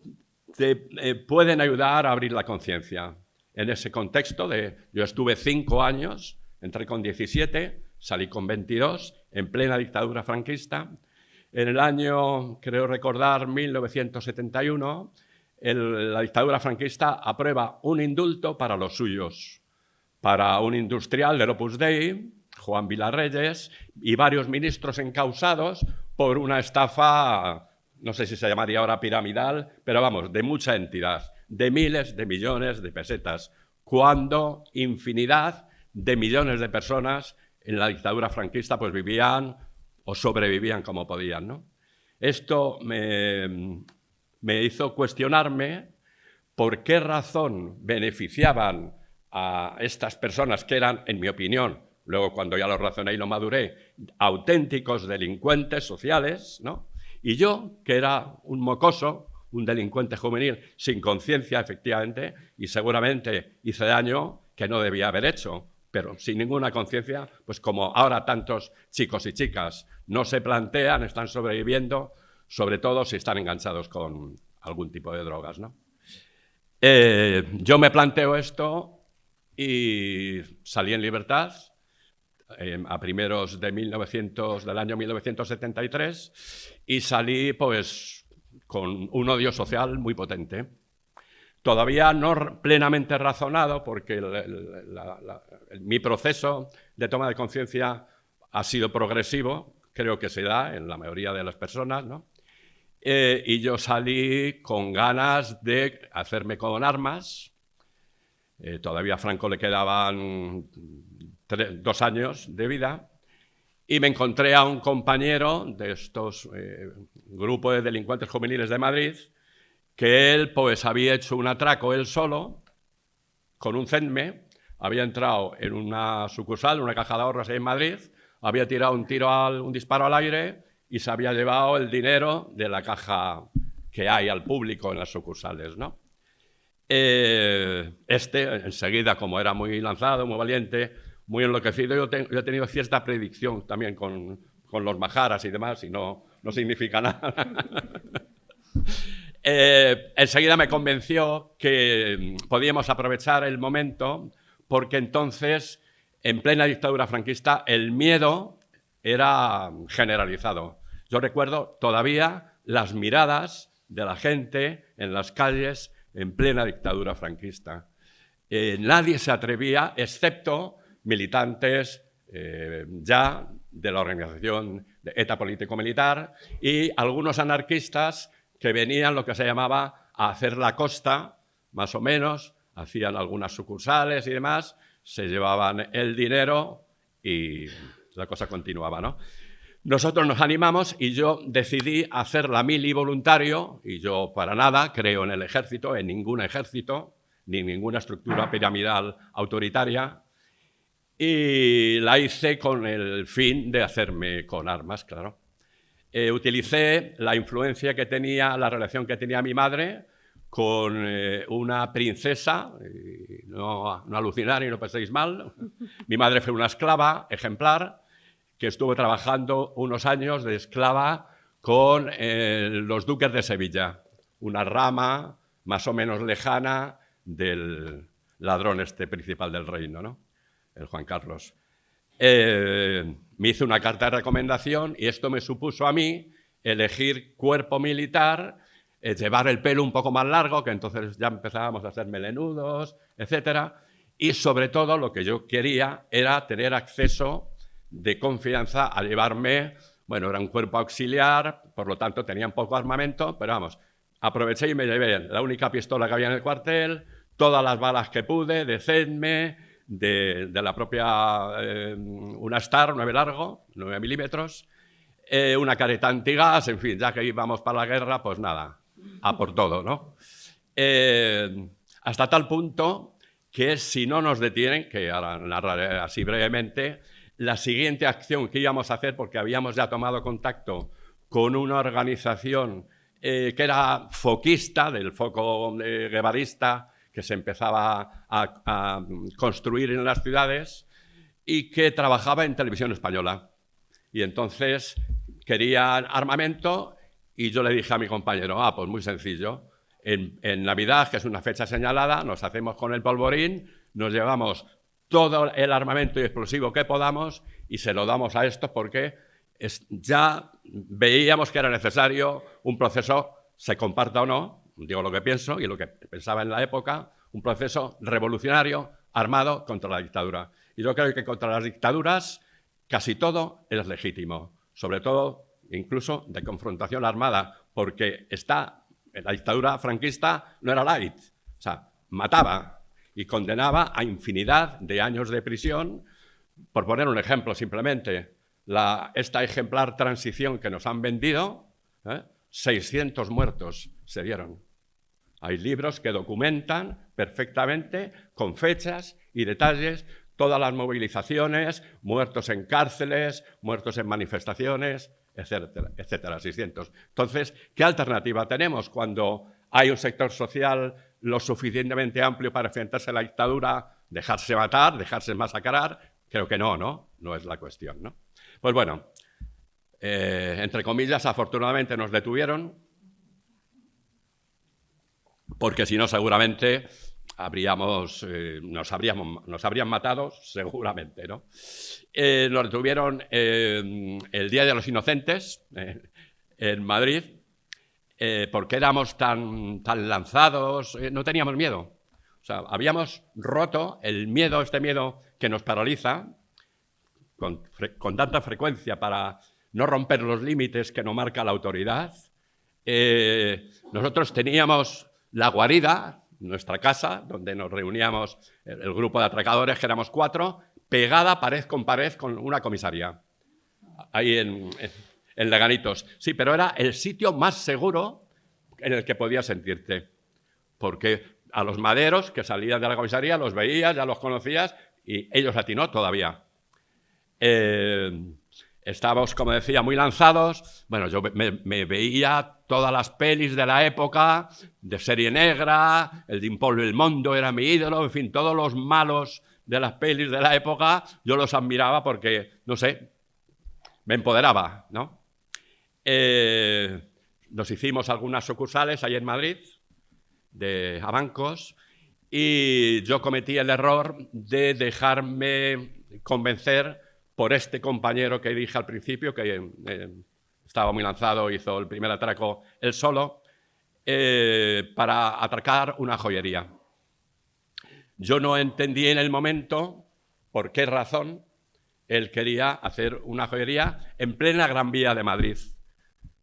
[SPEAKER 4] te pueden ayudar a abrir la conciencia. En ese contexto yo estuve 5 años, entré con 17, salí con 22, en plena dictadura franquista. En el año, creo recordar, 1971, la dictadura franquista aprueba un indulto para los suyos, para un industrial del Opus Dei, Juan Vilarreyes, y varios ministros encausados por una estafa, no sé si se llamaría ahora piramidal, pero vamos, de mucha entidad, de miles de millones de pesetas, cuando infinidad de millones de personas en la dictadura franquista pues vivían o sobrevivían como podían, ¿no? Esto me hizo cuestionarme por qué razón beneficiaban a estas personas que eran, en mi opinión, luego cuando ya lo razoné y lo maduré, auténticos delincuentes sociales, ¿no? Y yo, que era un mocoso, un delincuente juvenil sin conciencia, efectivamente, y seguramente hice daño que no debía haber hecho, pero sin ninguna conciencia, pues como ahora tantos chicos y chicas no se plantean, están sobreviviendo, sobre todo si están enganchados con algún tipo de drogas, ¿no? Yo me planteo esto y salí en libertad a primeros del año 1973 y salí pues con un odio social muy potente. Todavía no plenamente razonado porque mi proceso de toma de conciencia ha sido progresivo, creo que se da en la mayoría de las personas, ¿no? Y yo salí con ganas de hacerme con armas. Todavía a Franco le quedaban 2 años de vida y me encontré a un compañero de estos grupos de delincuentes juveniles de Madrid que él pues había hecho un atraco él solo con un CENME, había entrado en una sucursal, una caja de ahorros en Madrid, había tirado un disparo al aire y se había llevado el dinero de la caja que hay al público en las sucursales, ¿no? Enseguida, como era muy lanzado, muy valiente, muy enloquecido, yo he tenido cierta predicción también con los majaras y demás, y no significa nada. Enseguida me convenció que podíamos aprovechar el momento porque entonces, en plena dictadura franquista, el miedo era generalizado. Yo recuerdo todavía las miradas de la gente en las calles en plena dictadura franquista. Nadie se atrevía, excepto militantes ya de la organización de ETA político-militar y algunos anarquistas que venían lo que se llamaba a hacer la costa, más o menos, hacían algunas sucursales y demás, se llevaban el dinero y la cosa continuaba, ¿no? Nosotros nos animamos y yo decidí hacer la mili voluntario, y yo para nada creo en el ejército, en ningún ejército, ni en ninguna estructura piramidal autoritaria, y la hice con el fin de hacerme con armas, claro. Utilicé la influencia que tenía, la relación que tenía mi madre con una princesa, y no alucinar y no penséis mal. Mi madre fue una esclava ejemplar que estuvo trabajando unos años de esclava con los duques de Sevilla, una rama más o menos lejana del ladrón principal del reino, ¿no? El Juan Carlos. Me hizo una carta de recomendación y esto me supuso a mí elegir cuerpo militar, llevar el pelo un poco más largo, que entonces ya empezábamos a hacer melenudos, etc. Y sobre todo lo que yo quería era tener acceso de confianza a llevarme, bueno, era un cuerpo auxiliar, por lo tanto tenían poco armamento, pero vamos, aproveché y me llevé la única pistola que había en el cuartel, todas las balas que pude, de CEDME, de la propia, una Star 9 largo, 9 milímetros, una careta antigas, en fin, ya que íbamos para la guerra, pues nada, a por todo, ¿no? Hasta tal punto que si no nos detienen, que ahora narraré así brevemente, la siguiente acción que íbamos a hacer, porque habíamos ya tomado contacto con una organización que era foquista, del foco guevarista, que se empezaba a construir en las ciudades y que trabajaba en televisión española. Y entonces querían armamento y yo le dije a mi compañero, pues muy sencillo, en Navidad, que es una fecha señalada, nos hacemos con el polvorín, nos llevamos todo el armamento y explosivo que podamos y se lo damos a estos porque ya veíamos que era necesario un proceso, se comparta o no, digo lo que pienso y lo que pensaba en la época, un proceso revolucionario armado contra la dictadura. Y yo creo que contra las dictaduras casi todo es legítimo, sobre todo incluso de confrontación armada, porque la dictadura franquista no era light, o sea, mataba y condenaba a infinidad de años de prisión. Por poner un ejemplo simplemente, esta ejemplar transición que nos han vendido, 600 muertos se dieron. Hay libros que documentan perfectamente, con fechas y detalles, todas las movilizaciones, muertos en cárceles, muertos en manifestaciones, etcétera, etcétera, 600. Entonces, ¿qué alternativa tenemos cuando hay un sector social lo suficientemente amplio para enfrentarse a la dictadura, dejarse matar, dejarse masacrar? Creo que no, ¿no? No es la cuestión, ¿no? Pues bueno, entre comillas, afortunadamente nos detuvieron, porque si no seguramente nos habrían matado, seguramente, ¿no? Nos detuvieron el Día de los Inocentes en Madrid, porque éramos tan lanzados, no teníamos miedo. O sea, habíamos roto el miedo, este miedo que nos paraliza con tanta frecuencia para no romper los límites que nos marca la autoridad. Nosotros teníamos la guarida, nuestra casa, donde nos reuníamos el grupo de atracadores, que éramos 4, pegada pared con una comisaría, ahí en Leganitos. Sí, pero era el sitio más seguro en el que podías sentirte, porque a los maderos que salían de la comisaría los veías, ya los conocías, y ellos a ti no todavía. Estábamos, como decía, muy lanzados. Bueno, yo me veía todas las pelis de la época, de serie negra, el de Paul Belmondo era mi ídolo, en fin, todos los malos de las pelis de la época, yo los admiraba porque, no sé, me empoderaba, ¿no? Nos hicimos algunas sucursales ahí en Madrid, a bancos, y yo cometí el error de dejarme convencer por este compañero que dije al principio, que estaba muy lanzado, hizo el primer atraco él solo, para atracar una joyería. Yo no entendí en el momento por qué razón él quería hacer una joyería en plena Gran Vía de Madrid,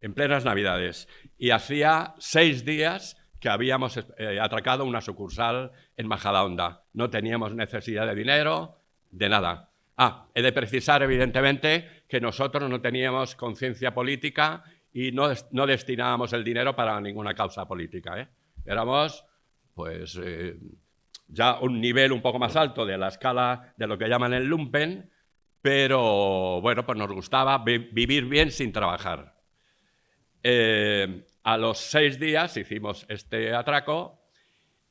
[SPEAKER 4] en plenas Navidades. Y hacía 6 días que habíamos atracado una sucursal en Majadahonda. No teníamos necesidad de dinero, de nada. He de precisar, evidentemente, que nosotros no teníamos conciencia política y no destinábamos el dinero para ninguna causa política, ¿eh? Éramos, pues, ya un nivel un poco más alto de la escala de lo que llaman el lumpen, pero, bueno, pues nos gustaba vivir bien sin trabajar. A los 6 días hicimos este atraco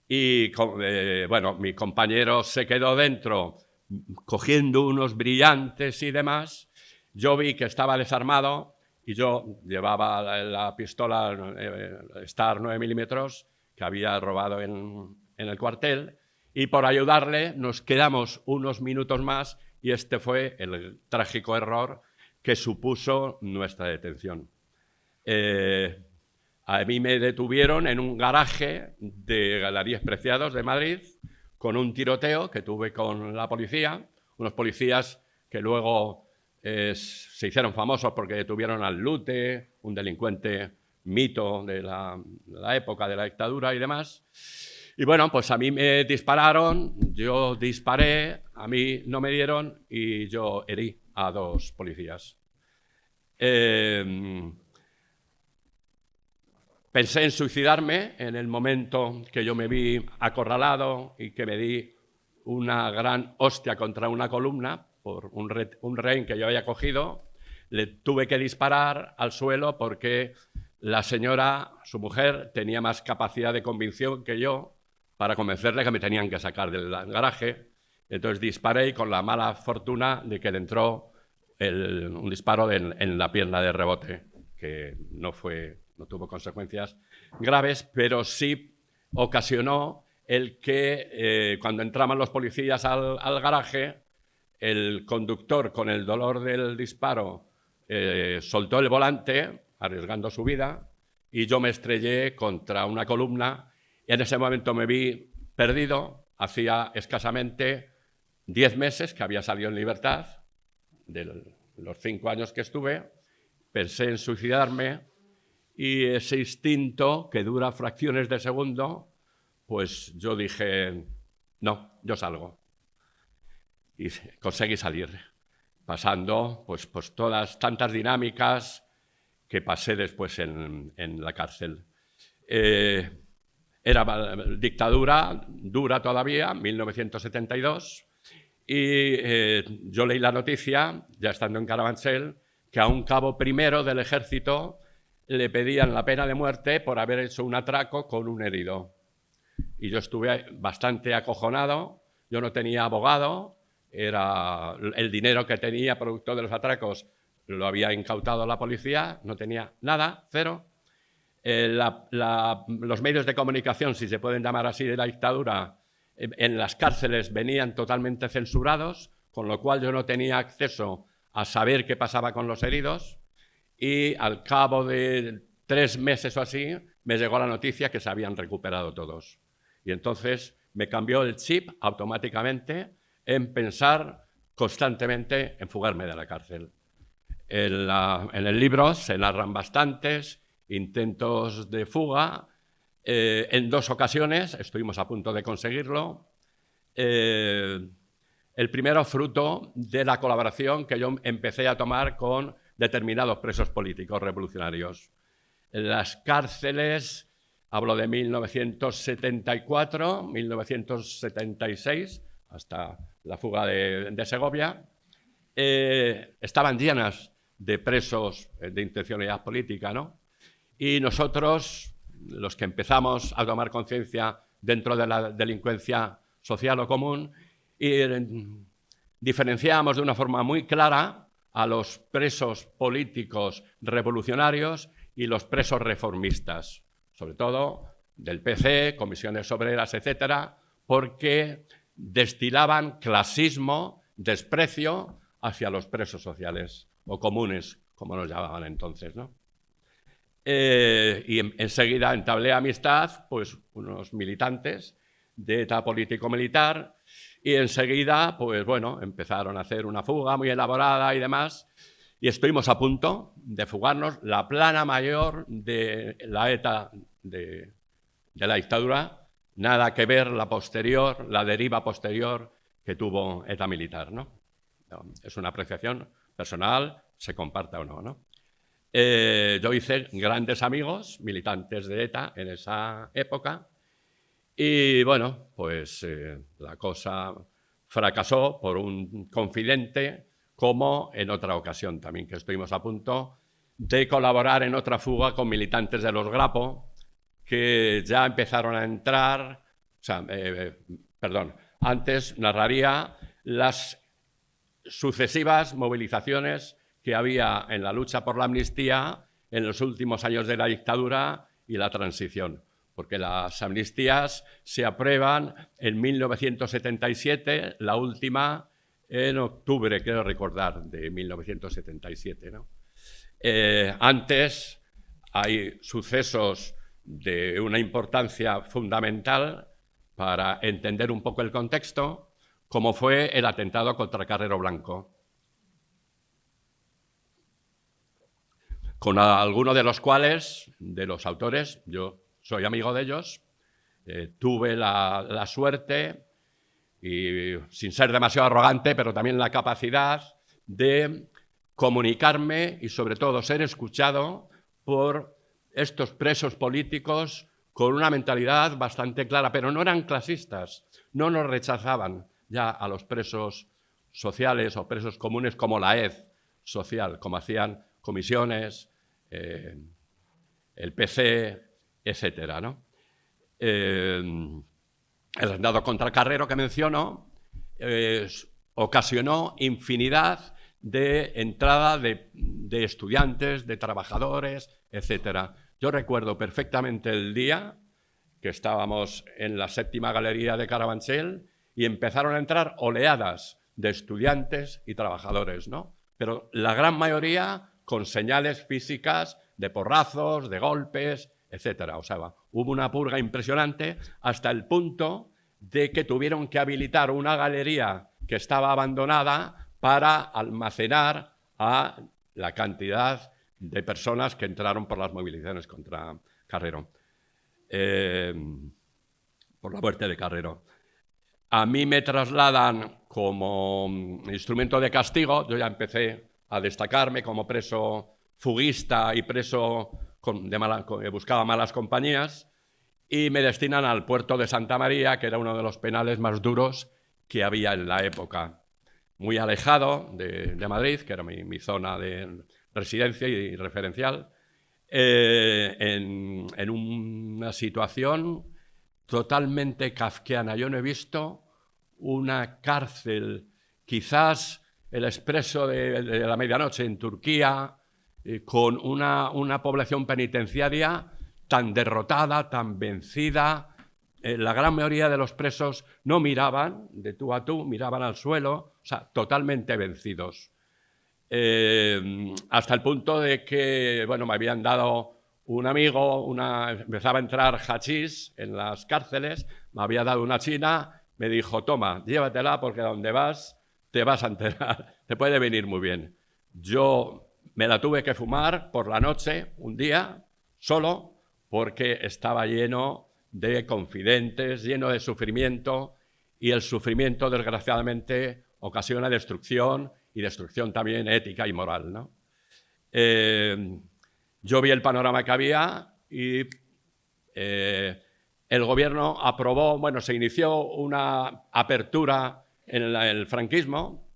[SPEAKER 4] y, bueno, mi compañero se quedó dentro cogiendo unos brillantes y demás. Yo vi que estaba desarmado y yo llevaba la pistola Star 9 milímetros que había robado en el cuartel, y por ayudarle nos quedamos unos minutos más y este fue el trágico error que supuso nuestra detención. A mí me detuvieron en un garaje de Galerías Preciados de Madrid con un tiroteo que tuve con la policía, unos policías que luego se hicieron famosos porque detuvieron al Lute, un delincuente mito de la época de la dictadura y demás. Y bueno, pues a mí me dispararon, yo disparé, a mí no me dieron y yo herí a 2 policías. Pensé en suicidarme en el momento que yo me vi acorralado y que me di una gran hostia contra una columna por un rehén que yo había cogido. Le tuve que disparar al suelo porque la señora, su mujer, tenía más capacidad de convicción que yo para convencerle que me tenían que sacar del garaje. Entonces disparé y con la mala fortuna de que le entró un disparo en la pierna de rebote, que no tuvo consecuencias graves, pero sí ocasionó el que cuando entraban los policías al garaje, el conductor, con el dolor del disparo, soltó el volante, arriesgando su vida, y yo me estrellé contra una columna. Y en ese momento me vi perdido. Hacía escasamente 10 meses que había salido en libertad, de los 5 años que estuve. Pensé en suicidarme y ese instinto que dura fracciones de segundo, pues yo dije, no, yo salgo. Y conseguí salir, pasando pues todas tantas dinámicas que pasé después en la cárcel. Era dictadura dura todavía, 1972, y yo leí la noticia, ya estando en Carabanchel, que a un cabo primero del ejército le pedían la pena de muerte por haber hecho un atraco con un herido. Y yo estuve bastante acojonado, yo no tenía abogado, el dinero que tenía producto de los atracos lo había incautado la policía, no tenía nada, cero. Los medios de comunicación, si se pueden llamar así, de la dictadura, en las cárceles venían totalmente censurados, con lo cual yo no tenía acceso a saber qué pasaba con los heridos, y al cabo de 3 meses o así me llegó la noticia que se habían recuperado todos. Y entonces me cambió el chip automáticamente en pensar constantemente en fugarme de la cárcel. En el libro se narran bastantes intentos de fuga. En 2 ocasiones estuvimos a punto de conseguirlo. El primero fruto de la colaboración que yo empecé a tomar con determinados presos políticos revolucionarios. En las cárceles, hablo de 1974, 1976, hasta la fuga de Segovia, estaban llenas de presos de intencionalidad política, ¿no? Y nosotros, los que empezamos a tomar conciencia dentro de la delincuencia social o común, diferenciábamos de una forma muy clara a los presos políticos revolucionarios y los presos reformistas, sobre todo del PC, comisiones obreras, etcétera, porque destilaban clasismo, desprecio hacia los presos sociales o comunes, como nos llamaban entonces, ¿no? Y enseguida entablé amistad, pues unos militantes de ETA político-militar, y enseguida, pues bueno, empezaron a hacer una fuga muy elaborada y demás, y estuvimos a punto de fugarnos. La plana mayor de la ETA de la dictadura, nada que ver la deriva posterior que tuvo ETA militar, ¿no? Es una apreciación personal, se comparta o no, ¿no? Yo hice grandes amigos, militantes de ETA en esa época, y bueno, pues la cosa fracasó por un confidente, como en otra ocasión también, que estuvimos a punto de colaborar en otra fuga con militantes de los Grapo, que ya empezaron a entrar, antes narraría las sucesivas movilizaciones que había en la lucha por la amnistía en los últimos años de la dictadura y la transición, porque las amnistías se aprueban en 1977, la última en octubre, quiero recordar, de 1977, ¿no? Antes hay sucesos de una importancia fundamental para entender un poco el contexto, como fue el atentado contra Carrero Blanco, con alguno de los cuales, de los autores, yo soy amigo de ellos, tuve la suerte, y sin ser demasiado arrogante, pero también la capacidad de comunicarme y sobre todo ser escuchado por estos presos políticos con una mentalidad bastante clara, pero no eran clasistas, no nos rechazaban ya a los presos sociales o presos comunes como la EZ social, como hacían comisiones, el PC, etcétera, ¿no? El atentado contra Carrero que menciono ocasionó infinidad de entrada de estudiantes, de trabajadores, etcétera. Yo recuerdo perfectamente el día que estábamos en la 7ª Galería de Carabanchel y empezaron a entrar oleadas de estudiantes y trabajadores, ¿no? Pero la gran mayoría con señales físicas de porrazos, de golpes, etcétera. O sea, hubo una purga impresionante hasta el punto de que tuvieron que habilitar una galería que estaba abandonada para almacenar a la cantidad de personas que entraron por las movilizaciones contra Carrero, por la muerte de Carrero. A mí me trasladan como instrumento de castigo. Yo ya empecé a destacarme como preso fuguista y preso que buscaba malas compañías, y me destinan al puerto de Santa María, que era uno de los penales más duros que había en la época, muy alejado de Madrid, que era mi zona de residencia y referencial, en una situación totalmente kafkiana. Yo no he visto una cárcel, quizás el Expreso de la medianoche en Turquía, con una población penitenciaria tan derrotada, tan vencida. La gran mayoría de los presos no miraban de tú a tú, miraban al suelo, o sea, totalmente vencidos. Hasta el punto de que, bueno, me habían dado un amigo, empezaba a entrar hachís en las cárceles, me había dado una china, me dijo, toma, llévatela porque a donde vas te vas a enterar, te puede venir muy bien. Yo me la tuve que fumar por la noche, un día, solo, porque estaba lleno de confidentes, lleno de sufrimiento, y el sufrimiento, desgraciadamente, ocasiona destrucción, y destrucción también ética y moral, ¿no? Yo vi el panorama que había y el gobierno aprobó, bueno, se inició una apertura en el franquismo,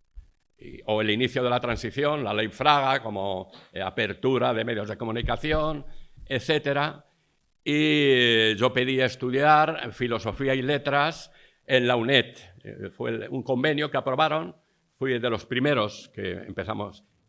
[SPEAKER 4] o el inicio de la transición, la ley Fraga, como apertura de medios de comunicación, etcétera. Y yo pedí estudiar filosofía y letras en la UNED. Fue un convenio que aprobaron, fui de los primeros que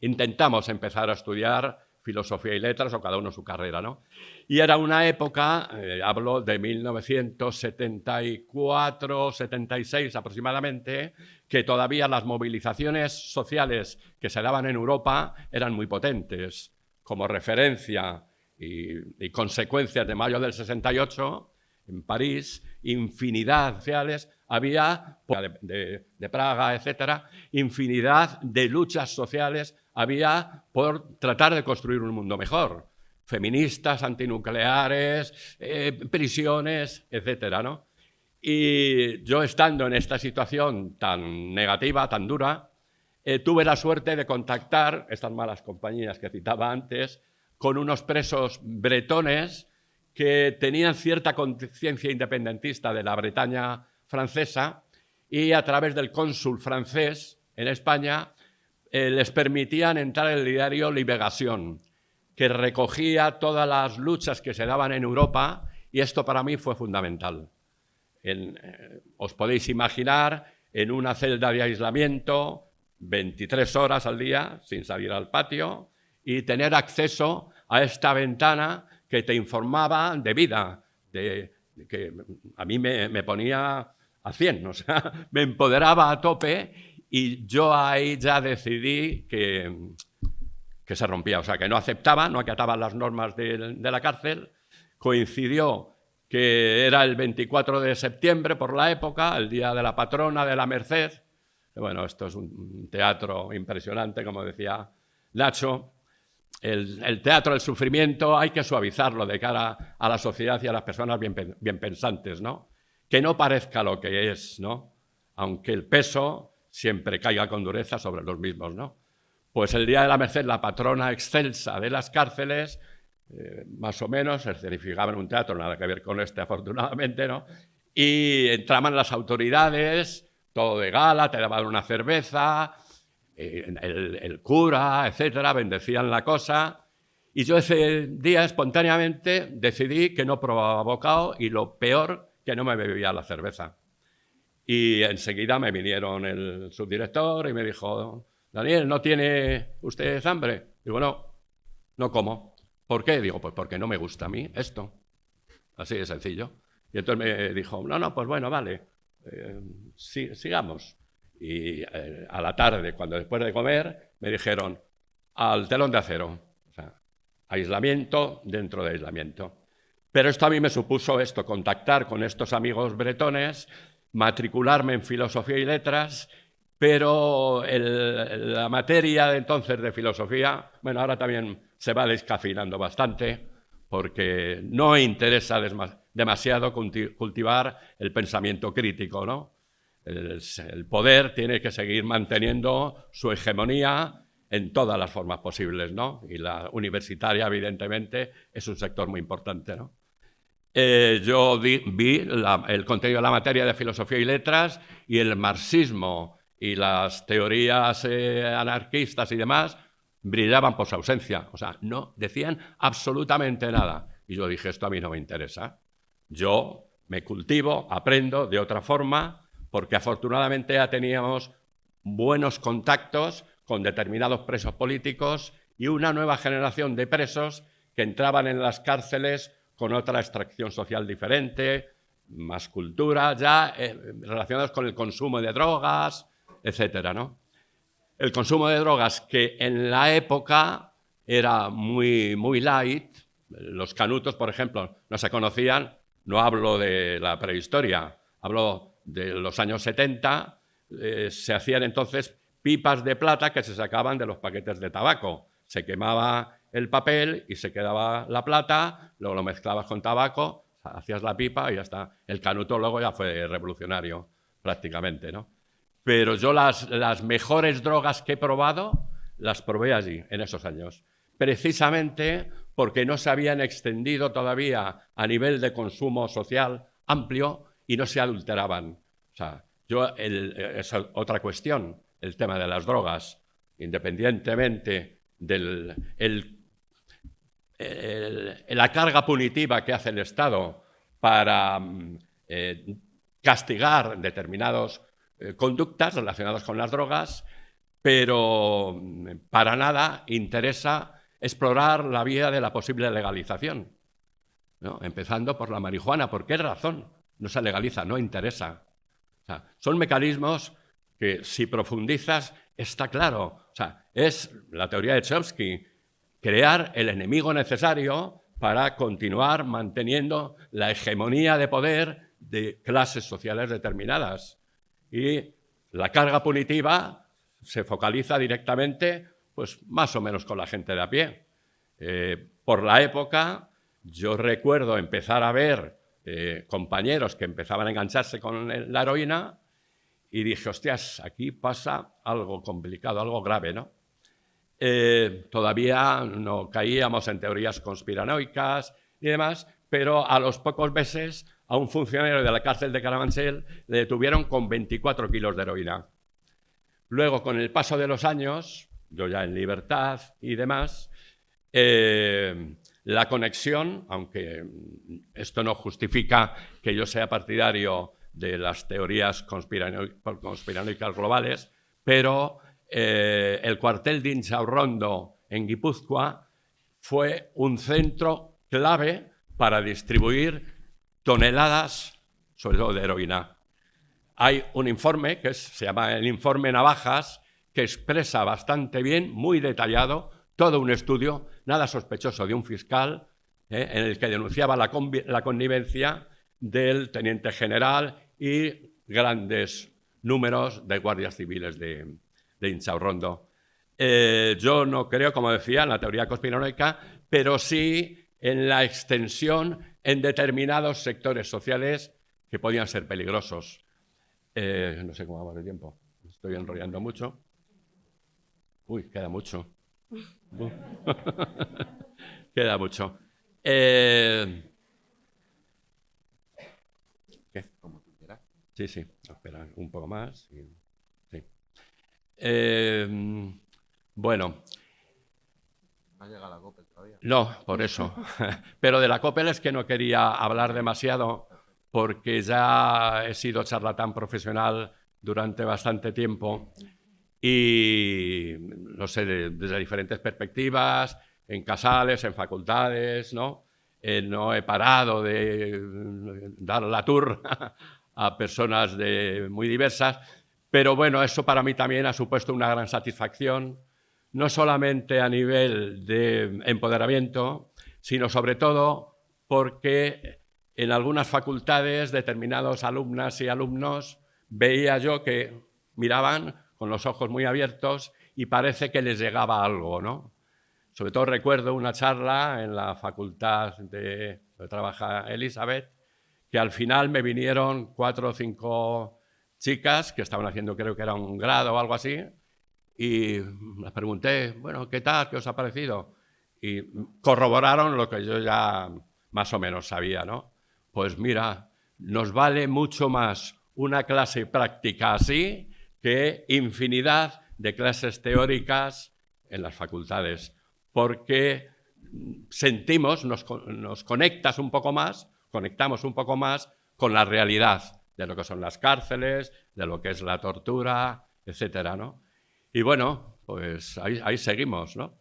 [SPEAKER 4] intentamos empezar a estudiar filosofía y letras, o cada uno su carrera, ¿no? Y era una época, hablo de 1974, 76 aproximadamente, que todavía las movilizaciones sociales que se daban en Europa eran muy potentes. Como referencia y consecuencias de mayo del 68, en París, infinidad de sociales había, de Praga, etcétera, infinidad de luchas sociales había por tratar de construir un mundo mejor. Feministas, antinucleares, prisiones, etcétera, ¿no? Y yo, estando en esta situación tan negativa, tan dura, tuve la suerte de contactar, estas malas compañías que citaba antes, con unos presos bretones que tenían cierta conciencia independentista de la Bretaña francesa, y a través del cónsul francés en España les permitían entrar en el diario Libération, que recogía todas las luchas que se daban en Europa, y esto para mí fue fundamental. Os podéis imaginar, en una celda de aislamiento, 23 horas al día, sin salir al patio, y tener acceso a esta ventana que te informaba de vida, que a mí me ponía a 100, o sea, me empoderaba a tope, y yo ahí ya decidí que se rompía, o sea, que no aceptaba, no acataba las normas de la cárcel. Coincidió que era el 24 de septiembre por la época, el día de la patrona de la Merced. Bueno, esto es un teatro impresionante, como decía Nacho. El teatro del sufrimiento hay que suavizarlo de cara a la sociedad y a las personas bien pensantes, ¿no? Que no parezca lo que es, ¿no? Aunque el peso siempre caiga con dureza sobre los mismos, ¿no? Pues el día de la Merced, la patrona excelsa de las cárceles, más o menos, se escenificaba en un teatro, nada que ver con este, afortunadamente, ¿no? Y entraban las autoridades, todo de gala, te daban una cerveza, el cura, etcétera, bendecían la cosa. Y yo ese día, espontáneamente, decidí que no probaba bocado, y lo peor, que no me bebía la cerveza. Y enseguida me vinieron el subdirector y me dijo: Daniel, ¿no tiene usted hambre? Digo, no como. ¿Por qué? Digo, pues porque no me gusta a mí esto. Así de sencillo. Y entonces me dijo, no, pues bueno, vale, sigamos. Y a la tarde, cuando después de comer, me dijeron, al telón de acero. O sea, aislamiento dentro de aislamiento. Pero esto a mí me supuso esto, contactar con estos amigos bretones, matricularme en filosofía y letras, pero la materia de entonces de filosofía, bueno, ahora también se va descafeinando bastante, porque no interesa demasiado cultivar el pensamiento crítico, ¿no? El poder tiene que seguir manteniendo su hegemonía en todas las formas posibles, ¿no? Y la universitaria, evidentemente, es un sector muy importante, ¿no? Yo vi el contenido de la materia de filosofía y letras, y el marxismo y las teorías anarquistas y demás brillaban por su ausencia. O sea, no decían absolutamente nada. Y yo dije, esto a mí no me interesa. Yo me cultivo, aprendo de otra forma, porque afortunadamente ya teníamos buenos contactos con determinados presos políticos y una nueva generación de presos que entraban en las cárceles con otra extracción social diferente, más cultura, ya relacionados con el consumo de drogas, etcétera, ¿no? El consumo de drogas, que en la época era muy light. Los canutos, por ejemplo, no se conocían. No hablo de la prehistoria, hablo de los años 70. Se hacían entonces pipas de plata que se sacaban de los paquetes de tabaco. Se quemaba el papel y se quedaba la plata, luego lo mezclabas con tabaco, hacías la pipa y ya está. El canuto luego ya fue revolucionario prácticamente, ¿no? Pero yo las mejores drogas que he probado, las probé allí, en esos años. Precisamente porque no se habían extendido todavía a nivel de consumo social amplio y no se adulteraban. O sea, es otra cuestión, el tema de las drogas, independientemente de la carga punitiva que hace el Estado para castigar determinadas conductas relacionadas con las drogas, pero para nada interesa explorar la vía de la posible legalización, ¿no? Empezando por la marihuana. ¿Por qué razón no se legaliza? No interesa. O sea, son mecanismos que, si profundizas, está claro. O sea, es la teoría de Chomsky, crear el enemigo necesario para continuar manteniendo la hegemonía de poder de clases sociales determinadas. Y la carga punitiva se focaliza directamente, pues más o menos con la gente de a pie. Por la época, yo recuerdo empezar a ver compañeros que empezaban a engancharse con la heroína y dije, hostias, aquí pasa algo complicado, algo grave, ¿no? Todavía no caíamos en teorías conspiranoicas y demás, pero a los pocos meses a un funcionario de la cárcel de Carabanchel le detuvieron con 24 kilos de heroína. Luego, con el paso de los años, yo ya en libertad y demás, la conexión, aunque esto no justifica que yo sea partidario de las teorías conspiranoicas globales, pero el cuartel de Intxaurrondo en Guipúzcoa fue un centro clave para distribuir toneladas, sobre todo de heroína. Hay un informe que se llama el informe Navajas, que expresa bastante bien, muy detallado, todo un estudio, nada sospechoso, de un fiscal en el que denunciaba la connivencia del teniente general y grandes números de guardias civiles de Intxaurrondo. Yo no creo, como decía, en la teoría conspiranoica, pero sí en la extensión en determinados sectores sociales que podían ser peligrosos. No sé cómo va de tiempo. Estoy enrollando mucho. Uy, queda mucho. Queda mucho. ¿Qué?
[SPEAKER 3] Como tú quieras.
[SPEAKER 4] Sí, sí. Espera un poco más. Sí. Bueno.
[SPEAKER 3] ¿No ha llegado la COPE todavía?
[SPEAKER 4] No, por eso. Pero de la COPEL es que no quería hablar demasiado porque ya he sido charlatán profesional durante bastante tiempo y, no sé, desde diferentes perspectivas, en casales, en facultades, ¿no? No he parado de dar la tour a personas muy diversas, pero bueno, eso para mí también ha supuesto una gran satisfacción, no solamente a nivel de empoderamiento, sino sobre todo porque en algunas facultades determinados alumnas y alumnos veía yo que miraban con los ojos muy abiertos y parece que les llegaba algo, ¿no? Sobre todo recuerdo una charla en la facultad donde trabaja Elizabeth, que al final me vinieron 4 o 5 chicas que estaban haciendo, creo que era un grado o algo así, y les pregunté, bueno, ¿qué tal? ¿Qué os ha parecido? Y corroboraron lo que yo ya más o menos sabía, ¿no? Pues mira, nos vale mucho más una clase práctica así que infinidad de clases teóricas en las facultades, porque sentimos, nos conectamos un poco más con la realidad de lo que son las cárceles, de lo que es la tortura, etcétera, ¿no? Y bueno, pues ahí seguimos, ¿no?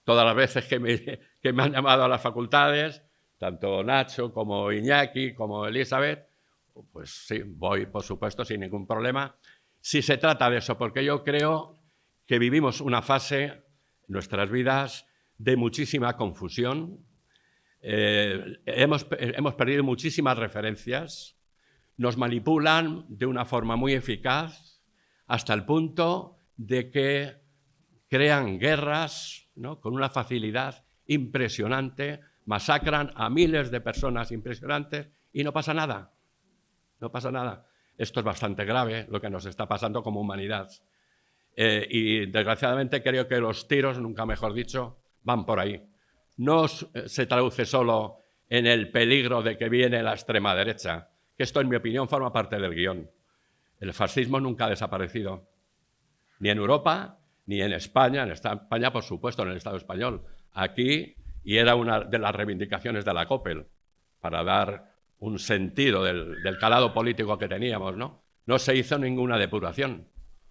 [SPEAKER 4] Todas las veces que me han llamado a las facultades, tanto Nacho como Iñaki como Elizabeth, pues sí, voy, por supuesto, sin ningún problema. Si se trata de eso, porque yo creo que vivimos una fase en nuestras vidas de muchísima confusión. Hemos perdido muchísimas referencias, nos manipulan de una forma muy eficaz hasta el punto de que crean guerras, ¿no?, con una facilidad impresionante, masacran a miles de personas impresionantes y no pasa nada. No pasa nada. Esto es bastante grave, lo que nos está pasando como humanidad. Y desgraciadamente creo que los tiros, nunca mejor dicho, van por ahí. No se traduce solo en el peligro de que viene la extrema derecha, que esto, en mi opinión, forma parte del guión. El fascismo nunca ha desaparecido, ni en Europa, ni en España. En España, por supuesto, en el Estado español. Aquí, y era una de las reivindicaciones de la COPEL, para dar un sentido del calado político que teníamos, ¿no? No se hizo ninguna depuración.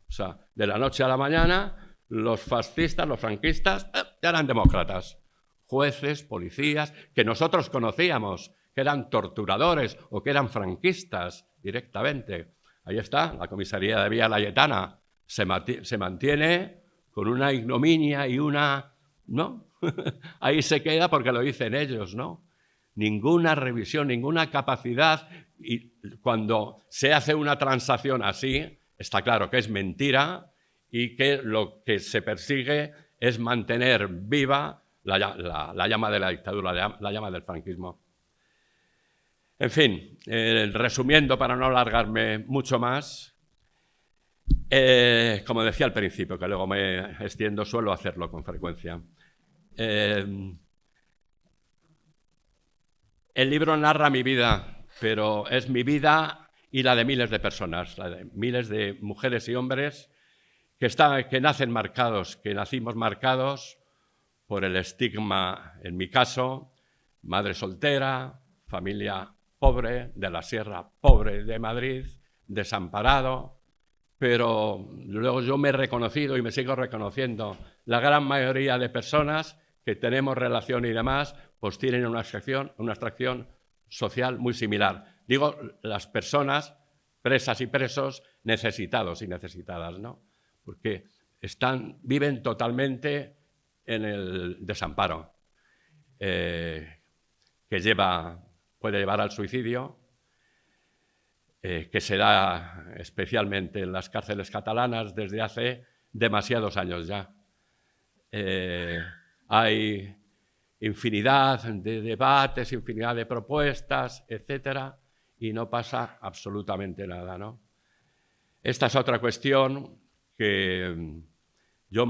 [SPEAKER 4] O sea, de la noche a la mañana, los fascistas, los franquistas, ya eran demócratas. Jueces, policías, que nosotros conocíamos, que eran torturadores o que eran franquistas directamente. Ahí está, la comisaría de Villa Layetana se mantiene con una ignominia y una... ¿no? Ahí se queda porque lo dicen ellos, ¿no? ninguna revisión, ninguna capacidad. Y cuando se hace una transacción así, está claro que es mentira y que lo que se persigue es mantener viva la llama de la dictadura, la llama del franquismo. En fin, resumiendo para no alargarme mucho más, como decía al principio, que luego me extiendo, suelo hacerlo con frecuencia. El libro narra mi vida, pero es mi vida y la de miles de personas, la de miles de mujeres y hombres que nacen marcados, que nacimos marcados por el estigma, en mi caso, madre soltera, familia pobre, de la Sierra, pobre de Madrid, desamparado, pero luego yo me he reconocido y me sigo reconociendo. La gran mayoría de personas que tenemos relación y demás, pues tienen una extracción social muy similar. Digo, las personas, presas y presos, necesitados y necesitadas, ¿no? Porque viven totalmente en el desamparo, que puede llevar al suicidio, que se da especialmente en las cárceles catalanas desde hace demasiados años ya. Hay infinidad de debates, infinidad de propuestas, etcétera, y no pasa absolutamente nada, ¿no? Esta es otra cuestión que yo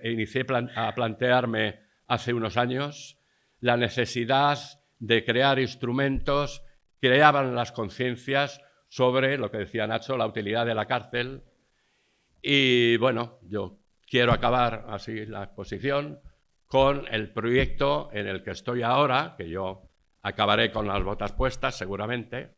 [SPEAKER 4] inicié a plantearme hace unos años, la necesidad de crear instrumentos que creaban las conciencias sobre, lo que decía Nacho, la utilidad de la cárcel. Y bueno, yo quiero acabar así la exposición con el proyecto en el que estoy ahora, que yo acabaré con las botas puestas seguramente,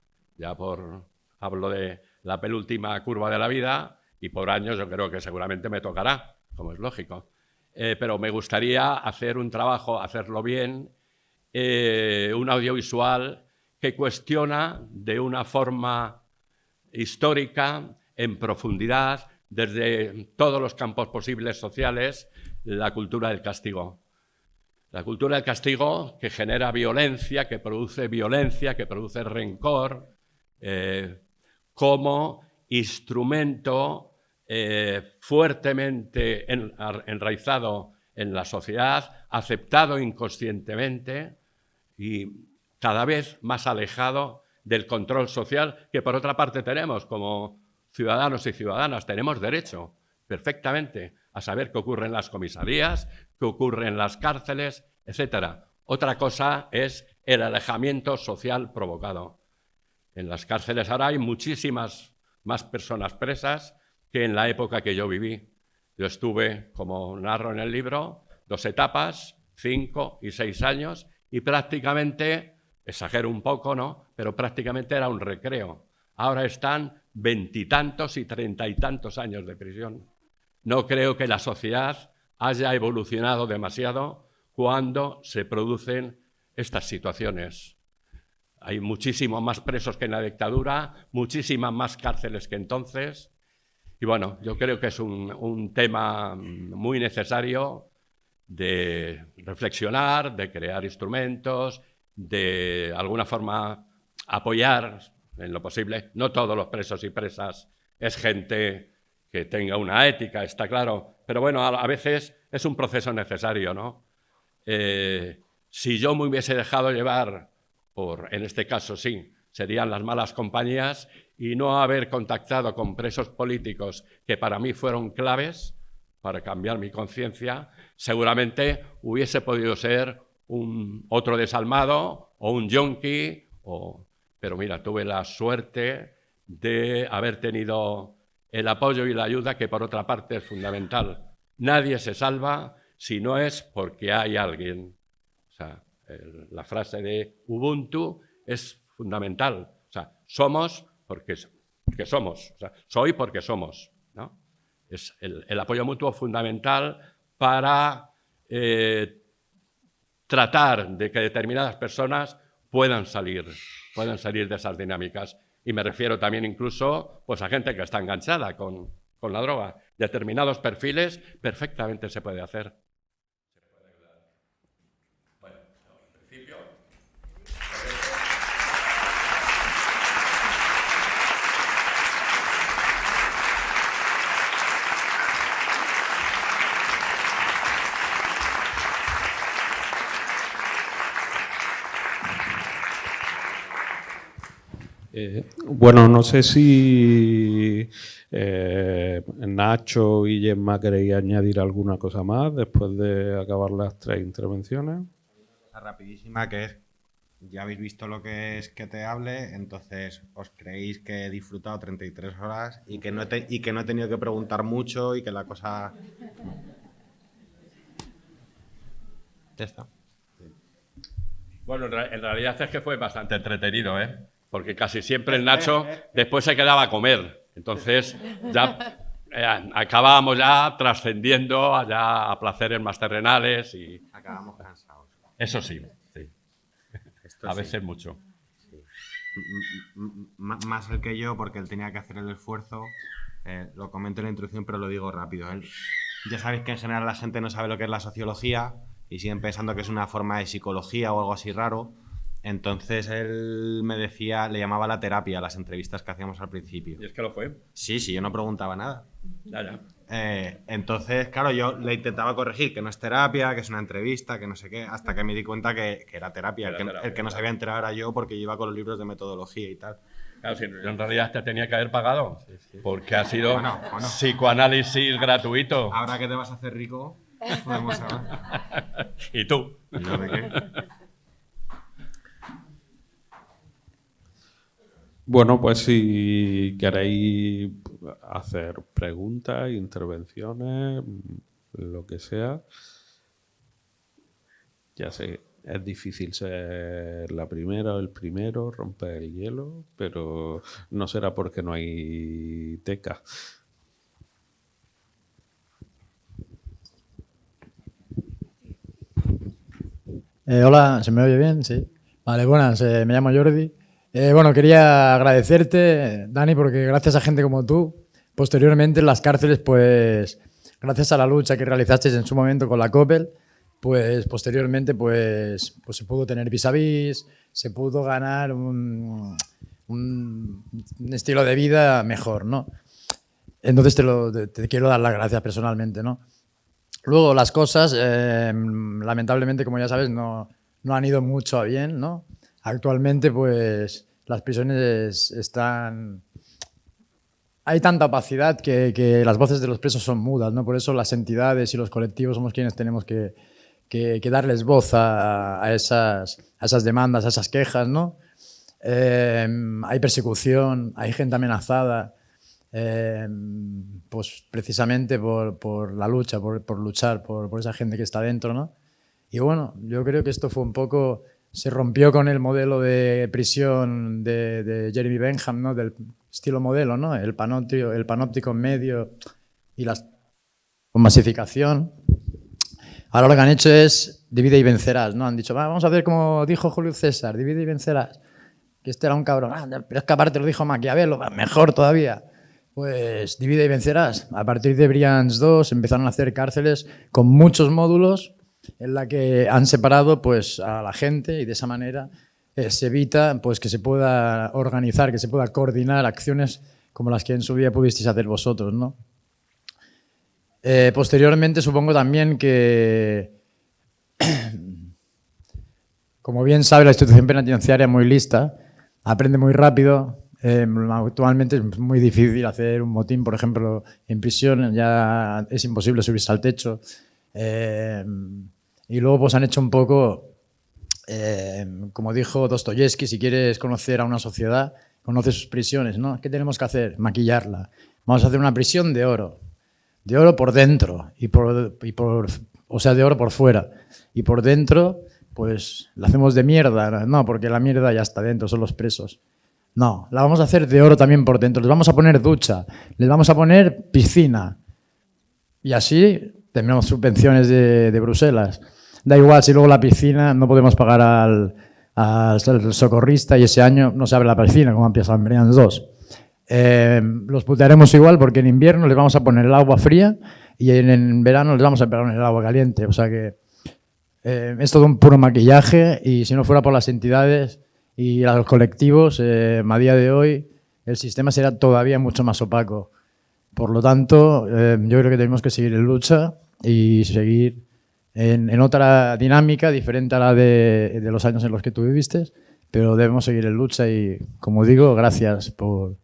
[SPEAKER 4] hablo de la penúltima curva de la vida, y por años yo creo que seguramente me tocará, como es lógico. Pero me gustaría hacer un trabajo, hacerlo bien, un audiovisual que cuestiona de una forma histórica, en profundidad, desde todos los campos posibles sociales, la cultura del castigo. La cultura del castigo que genera violencia, que produce rencor, como instrumento fuertemente enraizado en la sociedad, aceptado inconscientemente y cada vez más alejado del control social que por otra parte tenemos como ciudadanos y ciudadanas. Tenemos derecho perfectamente a saber qué ocurre en las comisarías, qué ocurre en las cárceles, etc. Otra cosa es el alejamiento social provocado. En las cárceles ahora hay muchísimas más personas presas que en la época que yo viví. Yo estuve, como narro en el libro, 2 etapas, 5 y 6 años, y prácticamente, exagero un poco, ¿no?, pero prácticamente era un recreo. Ahora están 20 y tantos y 30 y tantos años de prisión. No creo que la sociedad haya evolucionado demasiado cuando se producen estas situaciones. Hay muchísimos más presos que en la dictadura, muchísimas más cárceles que entonces. Y bueno, yo creo que es un tema muy necesario de reflexionar, de crear instrumentos, de alguna forma apoyar en lo posible. No todos los presos y presas es gente que tenga una ética, está claro, pero bueno, a veces es un proceso necesario, ¿no? Si yo me hubiese dejado llevar en este caso sí, serían las malas compañías, y no haber contactado con presos políticos que para mí fueron claves para cambiar mi conciencia, seguramente hubiese podido ser otro desalmado o un yonki, pero mira, tuve la suerte de haber tenido el apoyo y la ayuda, que por otra parte es fundamental. Nadie se salva si no es porque hay alguien. O sea, la frase de Ubuntu es fundamental. O sea, somos porque somos. O sea, soy porque somos, ¿no? Es el apoyo mutuo fundamental para tratar de que determinadas personas puedan salir de esas dinámicas. Y me refiero también incluso pues, a gente que está enganchada con la droga. Determinados perfiles perfectamente se puede hacer. Bueno, en principio
[SPEAKER 1] Bueno, no sé si Nacho y Gemma queréis añadir alguna cosa más después de acabar las 3 intervenciones.
[SPEAKER 3] Rapidísima, que es, ya habéis visto lo que es que te hable, entonces os creéis que he disfrutado 33 horas y que no he tenido que preguntar mucho y que la cosa... Ya está.
[SPEAKER 4] Bueno, en realidad es que fue bastante entretenido, ¿eh? Porque casi siempre el Nacho después se quedaba a comer. Entonces ya acabábamos ya trascendiendo allá a placeres más terrenales y...
[SPEAKER 3] Acabamos cansados.
[SPEAKER 4] Eso sí, sí.
[SPEAKER 3] Esto
[SPEAKER 4] A
[SPEAKER 3] sí.
[SPEAKER 4] veces mucho.
[SPEAKER 3] Sí. Más él que yo, porque él tenía que hacer el esfuerzo. Lo comento en la introducción, pero lo digo rápido. Ya sabéis que en general la gente no sabe lo que es la sociología y siguen pensando que es una forma de psicología o algo así raro. Entonces él me decía, le llamaba la terapia a las entrevistas que hacíamos al principio.
[SPEAKER 4] ¿Y es que lo fue?
[SPEAKER 3] Sí, yo no preguntaba nada.
[SPEAKER 4] Ya.
[SPEAKER 3] Entonces, claro, yo le intentaba corregir que no es terapia, que es una entrevista, que no sé qué, hasta que me di cuenta que era terapia. El que no se había enterado era yo, porque yo iba con los libros de metodología y tal.
[SPEAKER 4] Claro, si en realidad te tenía que haber pagado, porque ha sido
[SPEAKER 3] Bueno.
[SPEAKER 4] psicoanálisis gratuito.
[SPEAKER 3] Ahora que te vas a hacer rico, podemos hablar.
[SPEAKER 4] ¿Y tú?
[SPEAKER 3] ¿Y yo de qué?
[SPEAKER 1] Bueno, pues si queréis hacer preguntas, intervenciones, lo que sea, ya sé, es difícil ser la primera o el primero, romper el hielo, pero no será porque no hay teca.
[SPEAKER 5] Hola, ¿se me oye bien? Sí. Vale, buenas, me llamo Jordi. Bueno, quería agradecerte, Dani, porque gracias a gente como tú, posteriormente en las cárceles, pues gracias a la lucha que realizasteis en su momento con la Coppel, pues posteriormente pues se pudo tener vis a vis, se pudo ganar un estilo de vida mejor, ¿no? Entonces te quiero dar las gracias personalmente, ¿no? Luego las cosas, lamentablemente, como ya sabes, no han ido mucho a bien, ¿no? Actualmente, pues, las prisiones están... Hay tanta opacidad que las voces de los presos son mudas, ¿no? Por eso las entidades y los colectivos somos quienes tenemos que darles voz a esas demandas, a esas quejas, ¿no? Hay persecución, hay gente amenazada, pues precisamente por la lucha, por luchar por esa gente que está dentro, ¿no? Y bueno, yo creo que esto fue un poco... Se rompió con el modelo de prisión de Jeremy Bentham, ¿no? Del estilo modelo, ¿no? El panóptico en medio y con masificación. Ahora lo que han hecho es divide y vencerás, ¿no? Han dicho, vamos a ver como dijo Julio César, divide y vencerás. Que este era un cabrón, pero es que aparte lo dijo Maquiavelo, mejor todavía. Pues divide y vencerás. A partir de Brians 2 empezaron a hacer cárceles con muchos módulos en la que han separado pues, a la gente y de esa manera se evita pues, que se pueda organizar, que se pueda coordinar acciones como las que en su día pudisteis hacer vosotros, ¿no? Posteriormente supongo también que, como bien sabe, la institución penitenciaria es muy lista, aprende muy rápido. Actualmente es muy difícil hacer un motín, por ejemplo, en prisión, ya es imposible subirse al techo. Y luego pues han hecho un poco, como dijo Dostoyevsky, si quieres conocer a una sociedad, conoce sus prisiones, ¿no? ¿Qué tenemos que hacer? Maquillarla. Vamos a hacer una prisión de oro por dentro o sea, de oro por fuera. Y por dentro, pues la hacemos de mierda, no, porque la mierda ya está dentro, son los presos. No, la vamos a hacer de oro también por dentro. Les vamos a poner ducha, les vamos a poner piscina. Y así tenemos subvenciones de Bruselas. Da igual si luego la piscina no podemos pagar al socorrista y ese año no se abre la piscina, como empieza en Brians 2. Los putearemos igual porque en invierno les vamos a poner el agua fría y en verano les vamos a poner el agua caliente. O sea que es todo un puro maquillaje y si no fuera por las entidades y los colectivos, a día de hoy el sistema será todavía mucho más opaco. Por lo tanto, yo creo que tenemos que seguir en lucha y seguir en otra dinámica diferente a la de los años en los que tú viviste, pero debemos seguir en lucha y, como digo, gracias por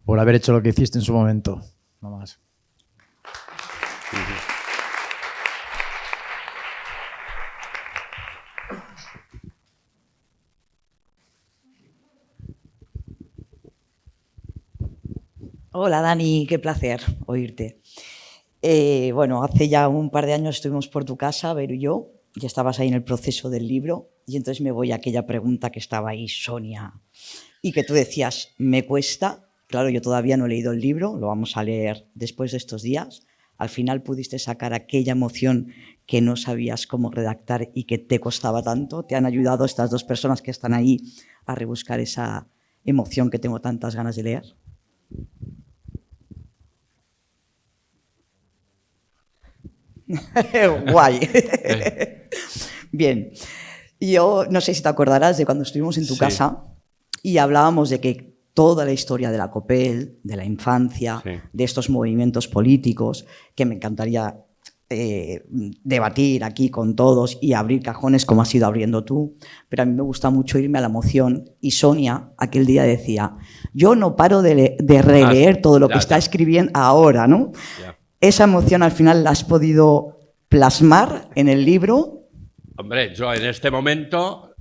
[SPEAKER 5] haber hecho lo que hiciste en su momento. No más.
[SPEAKER 6] Hola Dani, qué placer oírte. Bueno, hace ya un par de años estuvimos por tu casa, Vero y yo, y estabas ahí en el proceso del libro, y entonces me voy a aquella pregunta que estaba ahí, Sonia, y que tú decías, me cuesta. Claro, yo todavía no he leído el libro, lo vamos a leer después de estos días. Al final pudiste sacar aquella emoción que no sabías cómo redactar y que te costaba tanto. ¿Te han ayudado estas dos personas que están ahí a rebuscar esa emoción que tengo tantas ganas de leer? Guay. Bien. Yo no sé si te acordarás de cuando estuvimos en tu casa y hablábamos de que toda la historia de la COPEL, de la infancia, de estos movimientos políticos, que me encantaría debatir aquí con todos y abrir cajones como has ido abriendo tú, pero a mí me gusta mucho irme a la emoción, y Sonia aquel día decía, yo no paro de releer todo lo que está escribiendo ahora, ¿no? ¿Esa emoción al final la has podido plasmar en el libro?
[SPEAKER 4] Hombre, yo en este momento,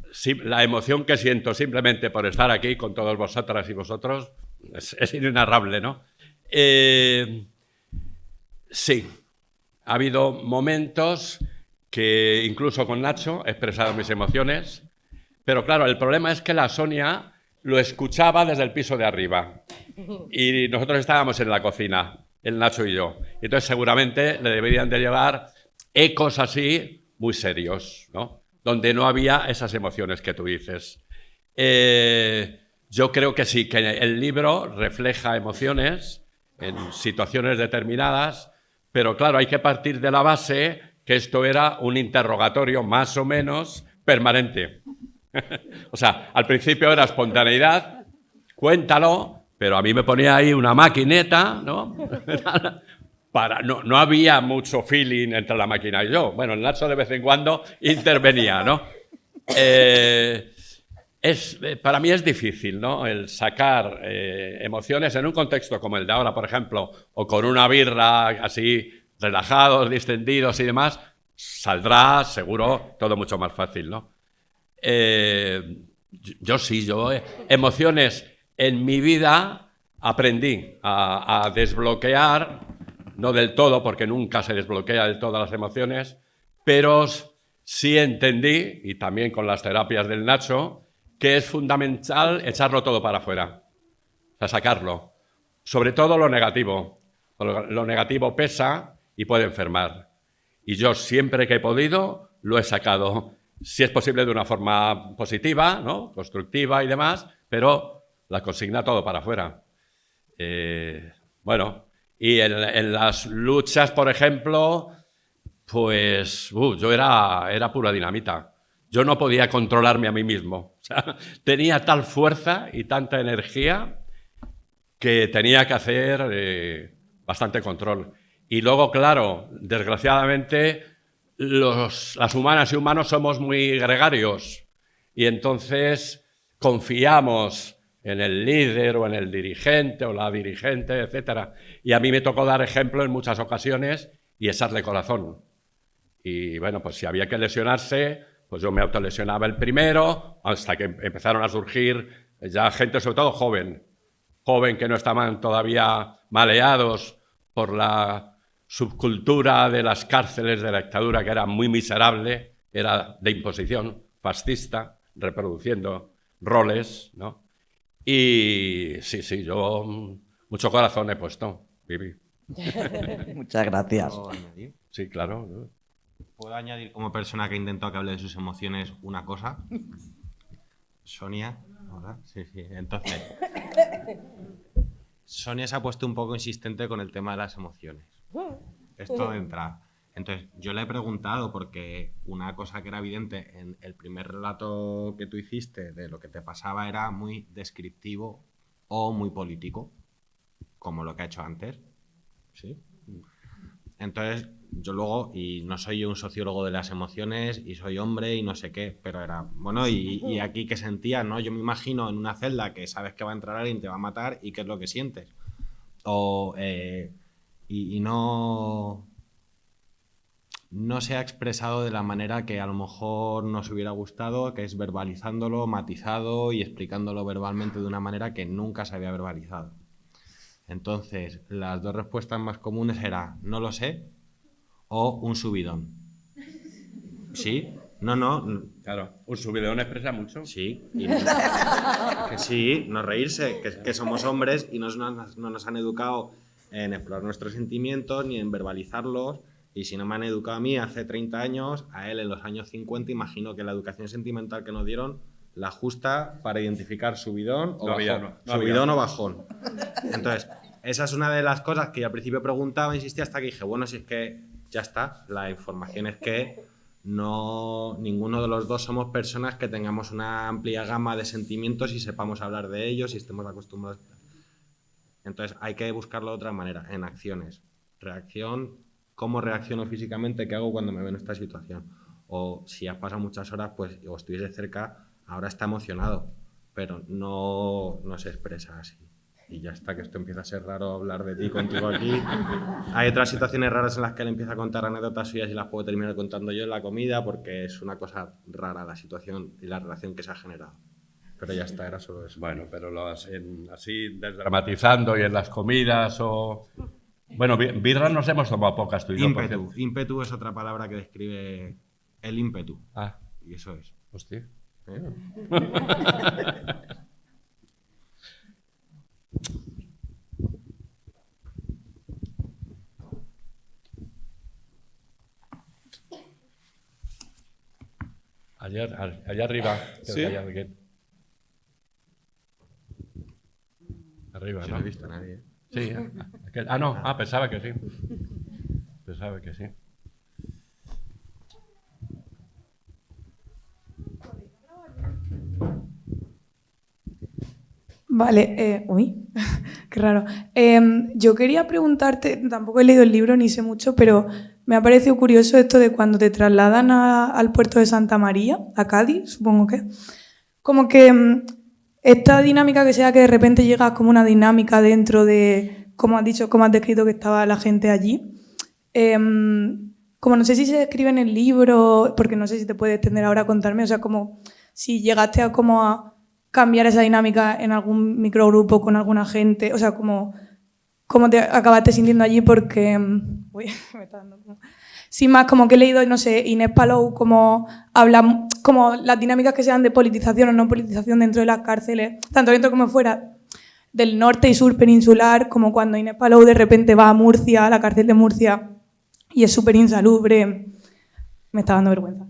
[SPEAKER 4] la emoción que siento simplemente por estar aquí con todos vosotras y vosotros es inenarrable, ¿no? Sí, ha habido momentos que incluso con Nacho he expresado mis emociones, pero claro, el problema es que la Sonia lo escuchaba desde el piso de arriba y nosotros estábamos en la cocina, el Nacho y yo. Y entonces seguramente le deberían de llevar ecos así muy serios, ¿no? Donde no había esas emociones que tú dices. Yo creo que sí, que el libro refleja emociones en situaciones determinadas, pero claro, hay que partir de la base que esto era un interrogatorio más o menos permanente. O sea, al principio era espontaneidad, cuéntalo, pero a mí me ponía ahí una maquineta, ¿no? No había mucho feeling entre la máquina y yo. Bueno, el Nacho de vez en cuando intervenía, ¿no? Para mí es difícil, ¿no? El sacar emociones en un contexto como el de ahora, por ejemplo, o con una birra así, relajados, distendidos y demás, saldrá seguro todo mucho más fácil, ¿no? Yo emociones en mi vida aprendí a desbloquear, no del todo, porque nunca se desbloquea del todo las emociones, pero sí entendí, y también con las terapias del Nacho, que es fundamental echarlo todo para afuera, o sea, sacarlo. Sobre todo lo negativo. Lo negativo pesa y puede enfermar. Y yo siempre que he podido lo he sacado. Si es posible de una forma positiva, ¿no? Constructiva y demás, pero la consigna todo para afuera. Bueno, y en las luchas, por ejemplo, pues yo era pura dinamita. Yo no podía controlarme a mí mismo. O sea, tenía tal fuerza y tanta energía que tenía que hacer bastante control. Y luego, claro, desgraciadamente, las humanas y humanos somos muy gregarios y entonces confiamos en el líder o en el dirigente o la dirigente, etc. Y a mí me tocó dar ejemplo en muchas ocasiones y echarle corazón. Y bueno, pues si había que lesionarse, pues yo me autolesionaba el primero, hasta que empezaron a surgir ya gente, sobre todo joven que no estaban todavía maleados por la subcultura de las cárceles de la dictadura, que era muy miserable, era de imposición, fascista, reproduciendo roles, ¿no? Y sí, yo mucho corazón he puesto, Vivi.
[SPEAKER 6] Muchas gracias.
[SPEAKER 3] ¿Puedo añadir?
[SPEAKER 4] Sí, claro.
[SPEAKER 3] ¿Puedo añadir como persona que intentó que hable de sus emociones una cosa? Sonia, ¿verdad? Sí. Entonces, Sonia se ha puesto un poco insistente con el tema de las emociones. Esto de entrar. Entonces, yo le he preguntado, porque una cosa que era evidente en el primer relato que tú hiciste de lo que te pasaba era muy descriptivo o muy político, como lo que ha hecho antes. ¿Sí? Entonces, yo luego, y no soy un sociólogo de las emociones, y soy hombre y no sé qué, pero era, bueno, y aquí qué sentía, ¿no? Yo me imagino en una celda que sabes que va a entrar alguien, te va a matar, y qué es lo que sientes. O, y no se ha expresado de la manera que a lo mejor nos hubiera gustado, que es verbalizándolo, matizado y explicándolo verbalmente de una manera que nunca se había verbalizado. Entonces, las dos respuestas más comunes eran no lo sé o un subidón. ¿Sí? No.
[SPEAKER 4] Claro, un subidón expresa mucho.
[SPEAKER 3] Sí. Que sí, no reírse, que somos hombres y no nos han educado en explorar nuestros sentimientos ni en verbalizarlos. Y si no me han educado a mí hace 30 años, a él en los años 50, imagino que la educación sentimental que nos dieron la justa para identificar subidón o bajón. Subidón o bajón. Entonces, esa es una de las cosas que yo al principio preguntaba, insistía, hasta que dije, bueno, si es que ya está, la información es que ninguno de los dos somos personas que tengamos una amplia gama de sentimientos y sepamos hablar de ellos y estemos acostumbrados. Entonces, hay que buscarlo de otra manera, en acciones. Reacción, cómo reacciono físicamente, qué hago cuando me veo en esta situación. O si has pasado muchas horas, pues, o estuviese cerca, ahora está emocionado, pero no se expresa así. Y ya está, que esto empieza a ser raro hablar de ti contigo aquí. Hay otras situaciones raras en las que él empieza a contar anécdotas suyas y las puedo terminar contando yo en la comida porque es una cosa rara la situación y la relación que se ha generado. Pero ya está, era solo eso.
[SPEAKER 4] Bueno, pero así desdramatizando y en las comidas o... Bueno, birras nos hemos tomado pocas tú y yo.
[SPEAKER 3] Ímpetu. Ímpetu es otra palabra que describe el ímpetu.
[SPEAKER 4] Ah.
[SPEAKER 3] Y eso es.
[SPEAKER 4] Hostia. Allá arriba.
[SPEAKER 1] ¿Sí?
[SPEAKER 4] Hay alguien. Arriba,
[SPEAKER 3] Yo
[SPEAKER 4] ¿no?
[SPEAKER 3] no he visto a nadie.
[SPEAKER 4] Sí. No. Pensaba que sí. Pensaba que sí.
[SPEAKER 7] Vale, uy, qué raro. Yo quería preguntarte, tampoco he leído el libro ni sé mucho, pero me ha parecido curioso esto de cuando te trasladan al puerto de Santa María, a Cádiz, supongo que. Como que esta dinámica que sea que de repente llegas como una dinámica dentro de, como has dicho, como has descrito que estaba la gente allí. Como no sé si se describe en el libro, porque no sé si te puedes extender ahora a contarme, o sea, como si llegaste a como a cambiar esa dinámica en algún microgrupo con alguna gente, o sea, cómo te acabaste sintiendo allí, porque uy, me está dando como... Sin más, como que he leído, no sé, Inés Palou, como habla, como las dinámicas que sean de politización o no politización dentro de las cárceles, tanto dentro como fuera del norte y sur peninsular, como cuando Inés Palou de repente va a Murcia, a la cárcel de Murcia, y es súper insalubre. Me está dando vergüenza.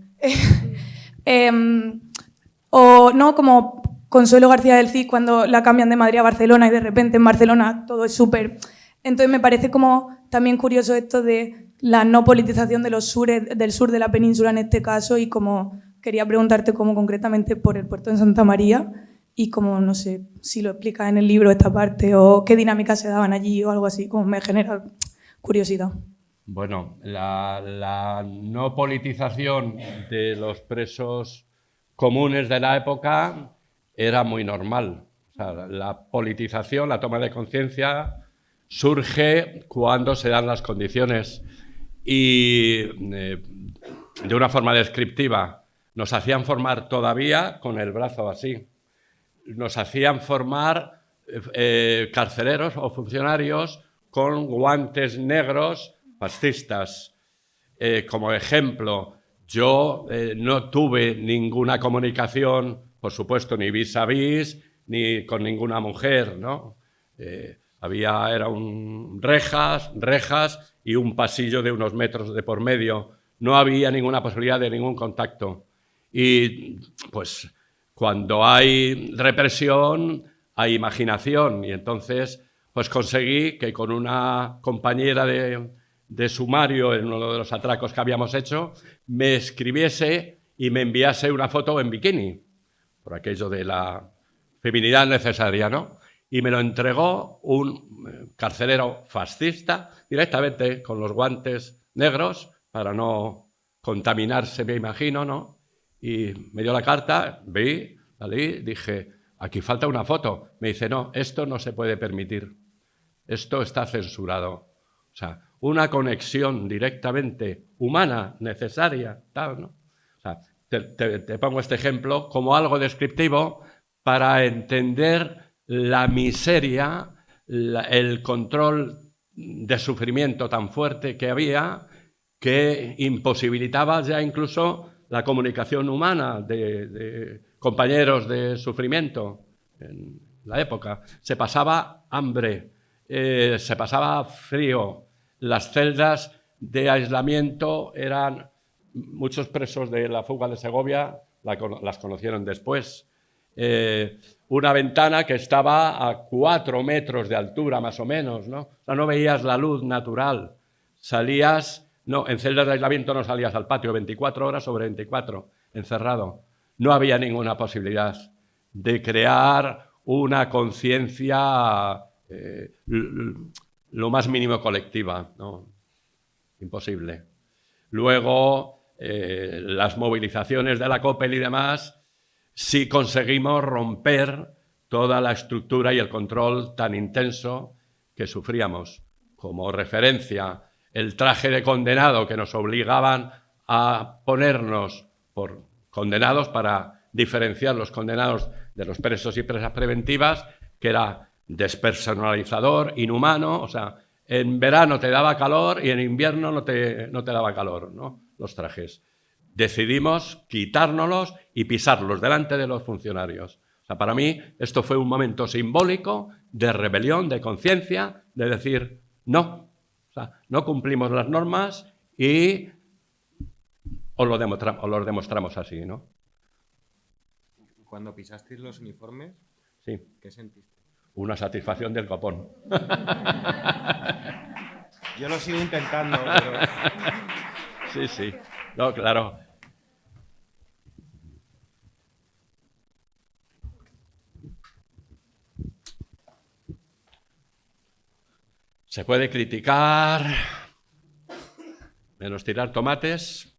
[SPEAKER 7] O no, como Consuelo García del Cid cuando la cambian de Madrid a Barcelona y de repente en Barcelona todo es súper... Entonces me parece como también curioso esto de la no politización de del sur de la península en este caso, y como quería preguntarte cómo concretamente por el puerto de Santa María y como, no sé, si lo explicas en el libro esta parte o qué dinámicas se daban allí o algo así, como me genera curiosidad.
[SPEAKER 4] Bueno, la no politización de los presos comunes de la época era muy normal. O sea, la politización, la toma de conciencia, surge cuando se dan las condiciones y de una forma descriptiva nos hacían formar todavía con el brazo así. Nos hacían formar carceleros o funcionarios con guantes negros fascistas. Como ejemplo, yo no tuve ninguna comunicación, por supuesto, ni vis a vis, ni con ninguna mujer, ¿no? Eran rejas y un pasillo de unos metros de por medio. No había ninguna posibilidad de ningún contacto. Y pues cuando hay represión, hay imaginación. Y entonces pues conseguí que con una compañera de sumario en uno de los atracos que habíamos hecho, me escribiese y me enviase una foto en bikini, por aquello de la feminidad necesaria, ¿no? y me lo entregó un carcelero fascista directamente con los guantes negros para no contaminarse, me imagino, ¿no? Y me dio la carta, vi, la leí, dije, aquí falta una foto. Me dice, no, esto no se puede permitir, esto está censurado. O sea, una conexión directamente humana, necesaria, tal, ¿no? O sea, te pongo este ejemplo como algo descriptivo para entender la miseria, el control de sufrimiento tan fuerte que había, que imposibilitaba ya incluso la comunicación humana de compañeros de sufrimiento en la época. Se pasaba hambre, se pasaba frío, las celdas de aislamiento eran... Muchos presos de la fuga de Segovia las conocieron después. Una ventana que estaba a 4 metros de altura, más o menos, ¿no? O sea, no veías la luz natural. Salías... No, en celdas de aislamiento no salías al patio 24 horas sobre 24, encerrado. No había ninguna posibilidad de crear una conciencia lo más mínimo colectiva, ¿no? Imposible. Luego, las movilizaciones de la COPEL y demás, sí conseguimos romper toda la estructura y el control tan intenso que sufríamos. Como referencia, el traje de condenado que nos obligaban a ponernos por condenados para diferenciar los condenados de los presos y presas preventivas, que era despersonalizador, inhumano, o sea, en verano te daba calor y en invierno no te daba calor, ¿no? Los trajes. Decidimos quitárnoslos y pisarlos delante de los funcionarios. O sea, para mí esto fue un momento simbólico de rebelión, de conciencia, de decir no. O sea, no cumplimos las normas y os lo demostramos así, ¿no?
[SPEAKER 3] Cuando pisasteis los uniformes,
[SPEAKER 4] sí.
[SPEAKER 3] ¿Qué sentiste?
[SPEAKER 4] Una satisfacción del copón.
[SPEAKER 3] Yo lo sigo intentando, pero...
[SPEAKER 4] Sí, sí. No, claro. Se puede criticar, menos tirar tomates.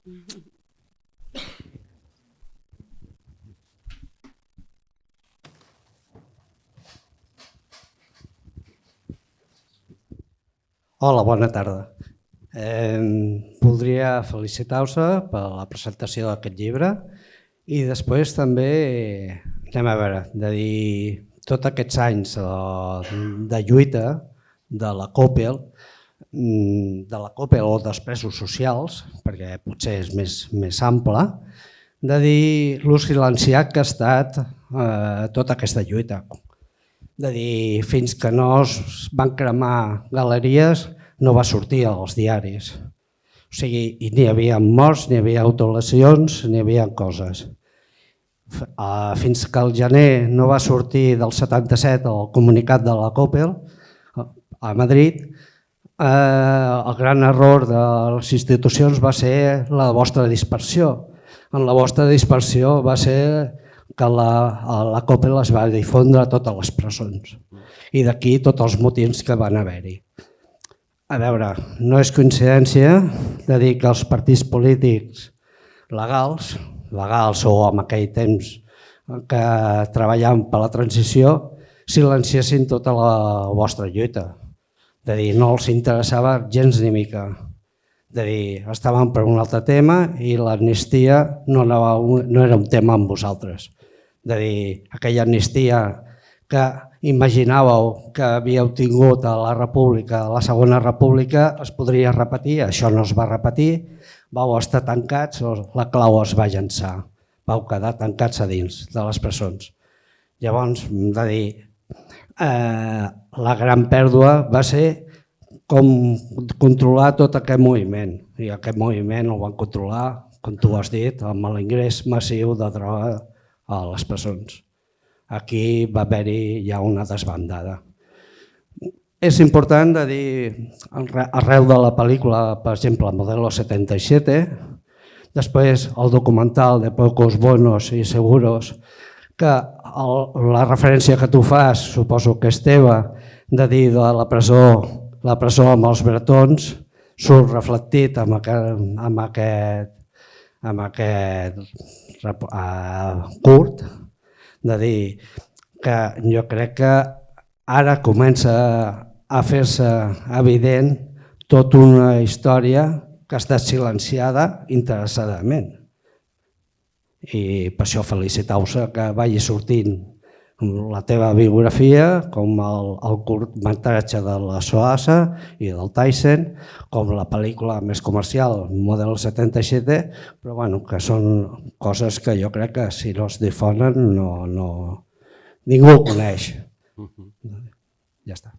[SPEAKER 8] Hola, bona tarda. Voldria felicitar-vos per la presentació d'aquest llibre i després també, anem a veure, de dir tots aquests anys de lluita de la COPEL o dels presos socials, perquè potser és més ample, de dir lo silenciat que ha estat tota aquesta lluita. De dir, fins que no es van cremar galeries, no va sortir als diaris. O sigui, ni hi havia morts, ni hi havia autolesions, ni hi havia coses. Fins que el gener no va sortir del 77 el comunicat de la COPEL a Madrid, el gran error de les institucions va ser la vostra dispersió. En la vostra dispersió va ser que la COPEL es va difondre a totes les presons. I d'aquí tots els motins que van haver-hi. A veure, no és coincidència de dir que els partits polítics legals o en aquell temps que treballaven per la transició, silenciessin tota la vostra lluita. De dir, no els interessava gens ni mica. De dir, estaven per un altre tema i l'amnistia no era un tema amb vosaltres. De dir, aquella amnistia que imaginàveu que havíeu tingut a la República, a la Segona República, es podria repetir, això no es va repetir, vau estar tancats, la clau es va llançar, vau quedar tancats a dins de les presons. Llavors, de dir, la gran pèrdua va ser com controlar tot aquest moviment, i aquest moviment el van controlar, com tu has dit, amb l'ingrés massiu de droga a les presons. Aquí va haver-hi ja una desbandada. És important de dir, arreu de la pel·lícula, per exemple, Modelo 77, després el documental de Pocos Bonos y Seguros, que la referència que tu fas, suposo que és teva, de dir de la presó amb els bretons, surt reflectit amb aquest curt, de dir que jo crec que ara comença a fer-se evident tota una història que ha estat silenciada interessadament. I per això felicitar-vos que vagi sortint la teva biografia, com el curtmetratge de la Soasa i del Tyson, com la pel·lícula més comercial, Model 77, però bueno, que són coses que jo crec que si no es difonen ningú ho coneix. Ja està.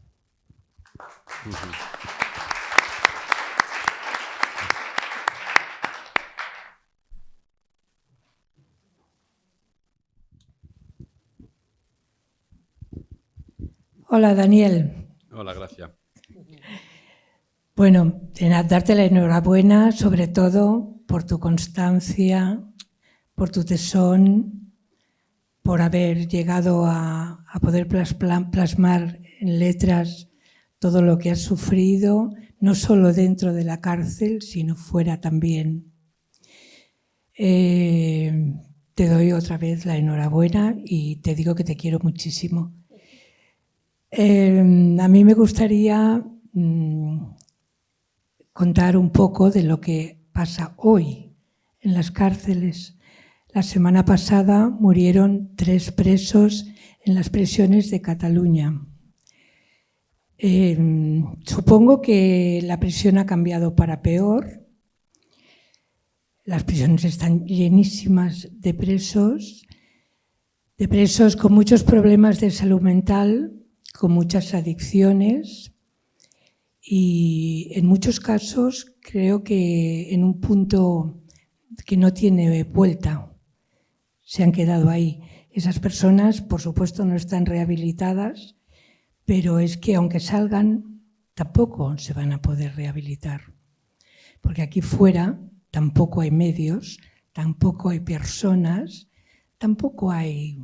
[SPEAKER 9] Hola, Daniel.
[SPEAKER 4] Hola, Gracia.
[SPEAKER 9] Bueno, darte la enhorabuena, sobre todo por tu constancia, por tu tesón, por haber llegado a poder plasmar en letras todo lo que has sufrido, no solo dentro de la cárcel, sino fuera también. Te doy otra vez la enhorabuena y te digo que te quiero muchísimo. A mí me gustaría contar un poco de lo que pasa hoy en las cárceles. La semana pasada murieron 3 presos en las prisiones de Cataluña. Supongo que la prisión ha cambiado para peor. Las prisiones están llenísimas de presos con muchos problemas de salud mental, con muchas adicciones y en muchos casos creo que en un punto que no tiene vuelta. Se han quedado ahí. Esas personas, por supuesto, no están rehabilitadas, pero es que aunque salgan, tampoco se van a poder rehabilitar. Porque aquí fuera tampoco hay medios, tampoco hay personas, tampoco hay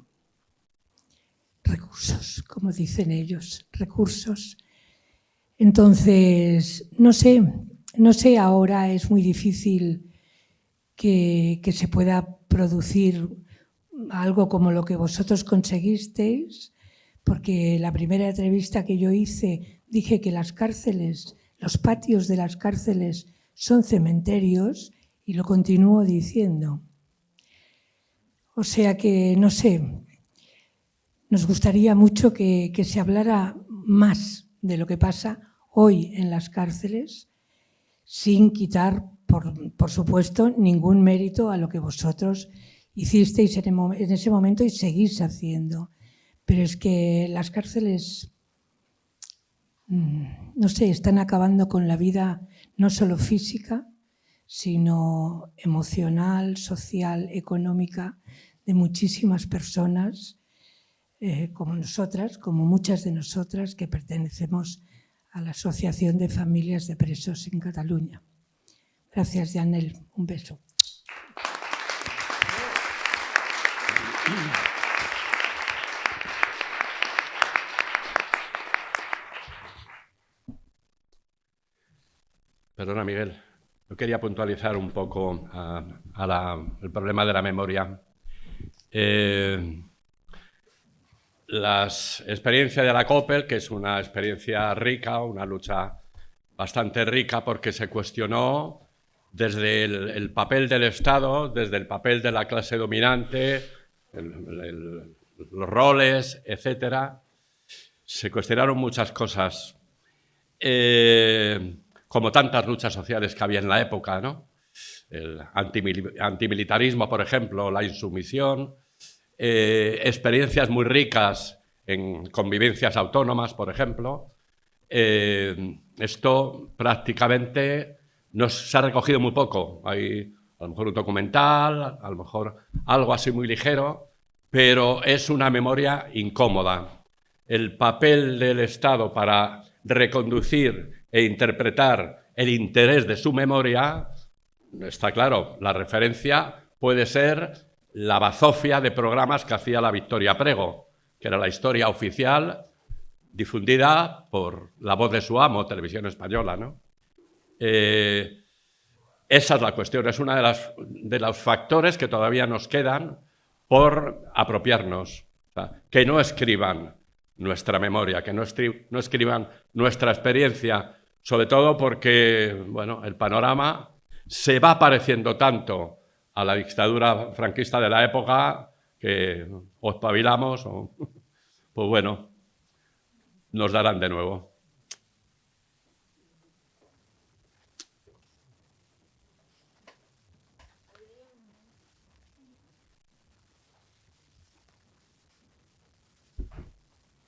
[SPEAKER 9] recursos, como dicen ellos, recursos. Entonces, no sé, ahora es muy difícil que se pueda producir algo como lo que vosotros conseguisteis, porque la primera entrevista que yo hice dije que las cárceles, los patios de las cárceles son cementerios y lo continúo diciendo. O sea que, no sé, nos gustaría mucho que se hablara más de lo que pasa hoy en las cárceles, sin quitar, por supuesto, ningún mérito a lo que vosotros hicisteis en ese momento y seguís haciendo. Pero es que las cárceles, no sé, están acabando con la vida no solo física, sino emocional, social, económica, de muchísimas personas, como nosotras, como muchas de nosotras que pertenecemos a la Asociación de Familias de Presos en Cataluña. Gracias, Janel. Un beso.
[SPEAKER 4] Perdona, Miguel. Yo quería puntualizar un poco el problema de la memoria. La experiencia de la COPEL, que es una experiencia rica, una lucha bastante rica, porque se cuestionó desde el papel del Estado, desde el papel de la clase dominante, los roles, etc. Se cuestionaron muchas cosas, como tantas luchas sociales que había en la época, ¿no? El antimilitarismo, por ejemplo, la insumisión, experiencias muy ricas en convivencias autónomas, por ejemplo. Esto prácticamente se ha recogido muy poco. Hay a lo mejor un documental, a lo mejor algo así muy ligero, pero es una memoria incómoda. El papel del Estado para reconducir e interpretar el interés de su memoria, está claro, la referencia puede ser la bazofia de programas que hacía la Victoria Prego, que era la historia oficial difundida por La Voz de su Amo, Televisión Española, ¿no? Esa es la cuestión, es uno de los factores que todavía nos quedan por apropiarnos. O sea, que no escriban nuestra memoria, que no escriban nuestra experiencia, sobre todo porque, bueno, el panorama se va pareciendo tanto a la dictadura franquista de la época que o espabilamos o, pues bueno, nos darán de nuevo.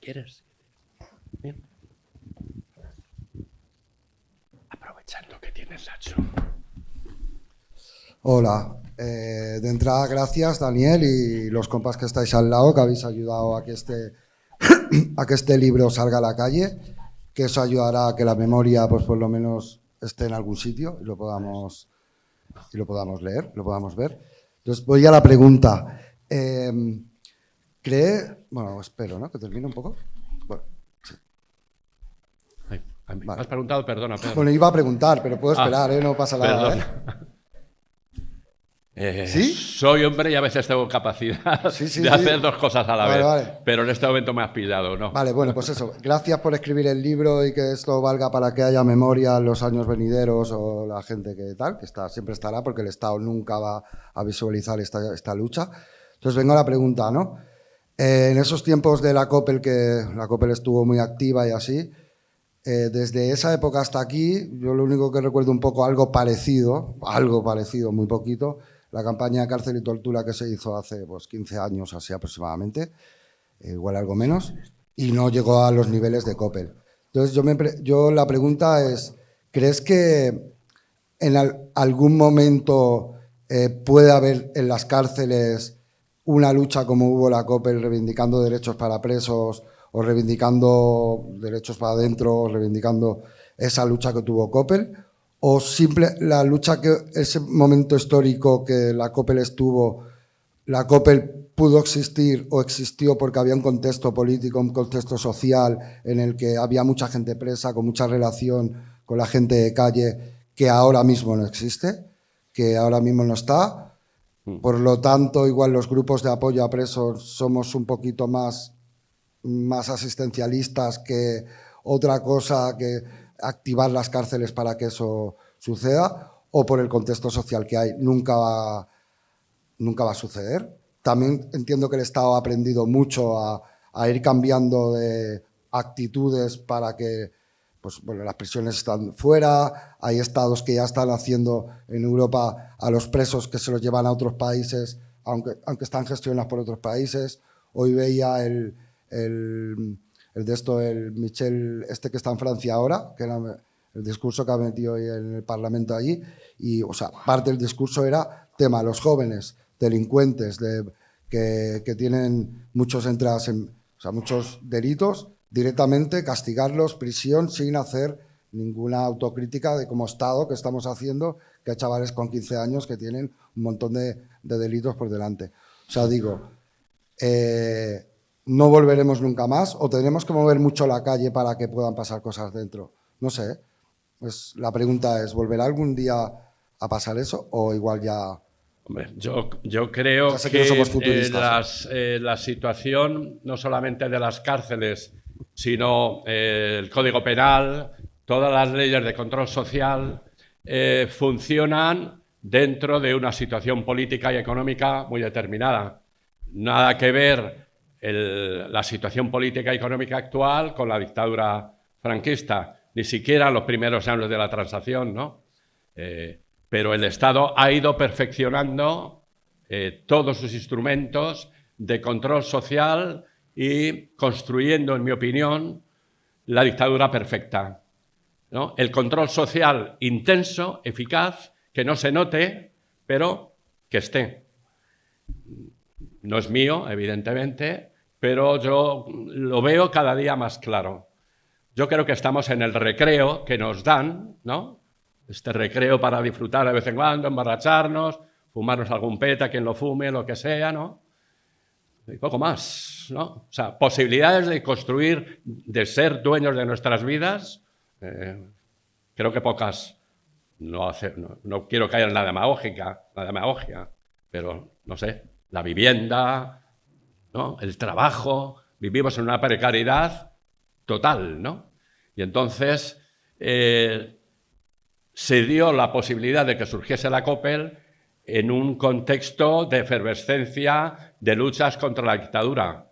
[SPEAKER 4] ¿Quieres? Bien. Aprovechando que tienes Nacho.
[SPEAKER 10] Hola. De entrada, gracias, Daniel, y los compas que estáis al lado, que habéis ayudado a que este libro salga a la calle, que eso ayudará a que la memoria, pues por lo menos, esté en algún sitio y lo podamos leer, lo podamos ver. Entonces, voy a la pregunta. Bueno, espero, ¿no? Que termine un poco. Bueno, sí.
[SPEAKER 4] ¿Me has preguntado? Perdona, Pedro.
[SPEAKER 10] Bueno, iba a preguntar, pero puedo esperar, no pasa nada. ¿Sí?
[SPEAKER 4] Soy hombre y a veces tengo capacidad de hacer dos cosas a la vez. Vale. Pero en este momento me has pillado, ¿no?
[SPEAKER 10] Vale, bueno, pues eso. Gracias por escribir el libro y que esto valga para que haya memoria en los años venideros o la gente que tal, que siempre estará, porque el Estado nunca va a visualizar esta lucha. Entonces vengo a la pregunta, ¿no? En esos tiempos de la COPEL, que la COPEL estuvo muy activa y así, desde esa época hasta aquí, yo lo único que recuerdo un poco algo parecido, muy poquito, la campaña de cárcel y tortura que se hizo hace 15 años así aproximadamente, igual algo menos, y no llegó a los niveles de COPEL. Entonces la pregunta es, ¿crees que en algún momento puede haber en las cárceles una lucha como hubo la COPEL reivindicando derechos para presos o reivindicando derechos para adentro, o reivindicando esa lucha que tuvo COPEL? ¿O la lucha que ese momento histórico que la COPEL estuvo, la COPEL pudo existir o existió porque había un contexto político, un contexto social en el que había mucha gente presa, con mucha relación con la gente de calle, que ahora mismo no existe, que ahora mismo no está? Por lo tanto, igual los grupos de apoyo a presos somos un poquito más asistencialistas que otra cosa que activar las cárceles para que eso suceda, o por el contexto social que hay nunca va a suceder. También entiendo que el Estado ha aprendido mucho a ir cambiando de actitudes para que las prisiones están fuera, hay estados que ya están haciendo en Europa a los presos que se los llevan a otros países, aunque están gestionados por otros países. Hoy veía el Michel, que está en Francia ahora, que era el discurso que ha metido hoy en el Parlamento allí, y parte del discurso era tema, los jóvenes delincuentes que tienen muchos muchos delitos, directamente castigarlos, prisión, sin hacer ninguna autocrítica de como Estado que estamos haciendo, que hay chavales con 15 años que tienen un montón de delitos por delante. ¿No volveremos nunca más o tenemos que mover mucho la calle para que puedan pasar cosas dentro? No sé. Pues la pregunta es, ¿volverá algún día a pasar eso o igual ya...?
[SPEAKER 4] Hombre, yo creo que la situación no solamente de las cárceles, sino el Código Penal, todas las leyes de control social funcionan dentro de una situación política y económica muy determinada. Nada que ver la situación política y económica actual con la dictadura franquista, ni siquiera en los primeros años de la Transición, ¿no? Pero el Estado ha ido perfeccionando todos sus instrumentos de control social y construyendo, en mi opinión, la dictadura perfecta, ¿no? El control social intenso, eficaz, que no se note, pero que esté. No es mío, evidentemente, pero yo lo veo cada día más claro. Yo creo que estamos en el recreo que nos dan, ¿no? Este recreo para disfrutar de vez en cuando, emborracharnos, fumarnos algún peta, quien lo fume, lo que sea, ¿no? Y poco más, ¿no? O sea, posibilidades de construir, de ser dueños de nuestras vidas, creo que pocas. No quiero caer en la demagogia, pero, no sé, la vivienda, ¿no? El trabajo, vivimos en una precariedad total, ¿no? Y entonces se dio la posibilidad de que surgiese la COPEL en un contexto de efervescencia, de luchas contra la dictadura.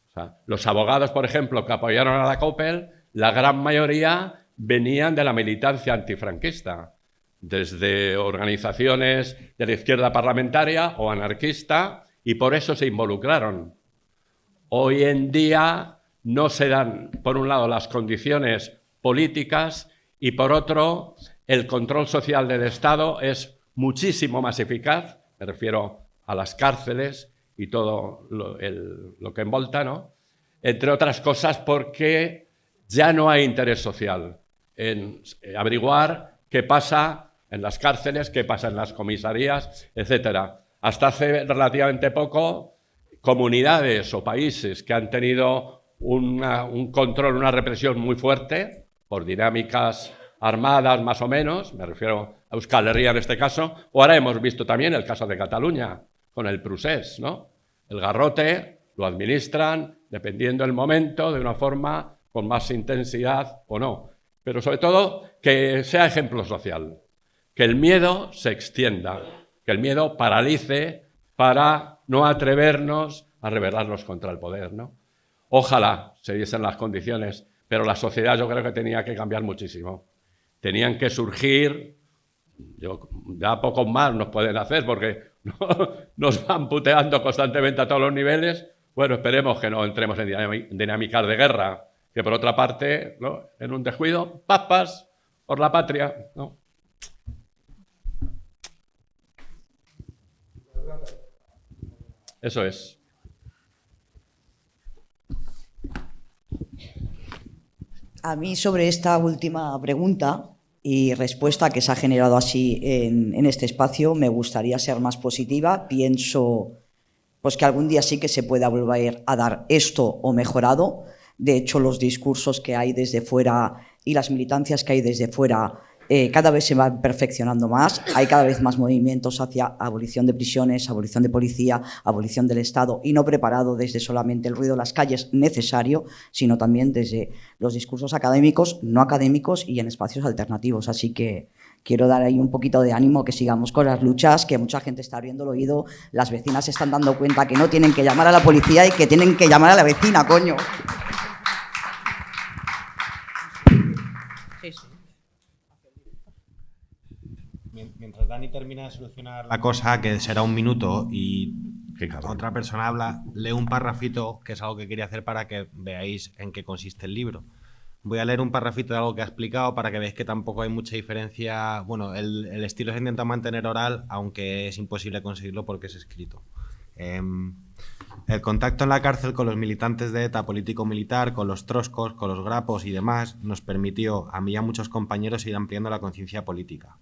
[SPEAKER 4] O sea, los abogados, por ejemplo, que apoyaron a la COPEL, la gran mayoría venían de la militancia antifranquista, desde organizaciones de la izquierda parlamentaria o anarquista, y por eso se involucraron. Hoy en día no se dan, por un lado, las condiciones políticas y, por otro, el control social del Estado es muchísimo más eficaz, me refiero a las cárceles y todo lo que envolta, ¿no? Entre otras cosas porque ya no hay interés social en averiguar qué pasa en las cárceles, qué pasa en las comisarías, etcétera. Hasta hace relativamente poco, comunidades o países que han tenido un control, una represión muy fuerte, por dinámicas armadas más o menos, me refiero a Euskal Herria en este caso, o ahora hemos visto también el caso de Cataluña, con el procés, ¿no? El garrote lo administran, dependiendo del momento, de una forma con más intensidad o no. Pero sobre todo, que sea ejemplo social, que el miedo se extienda, que el miedo paralice para no atrevernos a rebelarnos contra el poder, ¿no? Ojalá se diesen las condiciones, pero la sociedad yo creo que tenía que cambiar muchísimo. Tenían que surgir, ya pocos más nos pueden hacer porque nos van puteando constantemente a todos los niveles. Bueno, esperemos que no entremos en dinámicas de guerra, que por otra parte, ¿no? En un descuido, papas por la patria, ¿no? Eso es.
[SPEAKER 6] A mí sobre esta última pregunta y respuesta que se ha generado así en este espacio, me gustaría ser más positiva. Pienso pues, que algún día sí que se pueda volver a dar esto o mejorado. De hecho, los discursos que hay desde fuera y las militancias que hay desde fuera cada vez se van perfeccionando más. Hay cada vez más movimientos hacia abolición de prisiones, abolición de policía, abolición del Estado, y no preparado desde solamente el ruido de las calles necesario, sino también desde los discursos académicos, no académicos y en espacios alternativos. Así que quiero dar ahí un poquito de ánimo, que sigamos con las luchas, que mucha gente está abriendo el oído, las vecinas se están dando cuenta que no tienen que llamar a la policía y que tienen que llamar a la vecina, coño.
[SPEAKER 3] Sí, sí. Mientras Dani termina de solucionar la cosa, que será un minuto, y otra persona habla, leo un parrafito, que es algo que quería hacer para que veáis en qué consiste el libro. Voy a leer un parrafito de algo que ha explicado para que veáis que tampoco hay mucha diferencia. Bueno, el estilo se intenta mantener oral, aunque es imposible conseguirlo porque es escrito. El contacto en la cárcel con los militantes de ETA, político-militar, con los troscos, con los grapos y demás, nos permitió, a mí y a muchos compañeros, ir ampliando la conciencia política.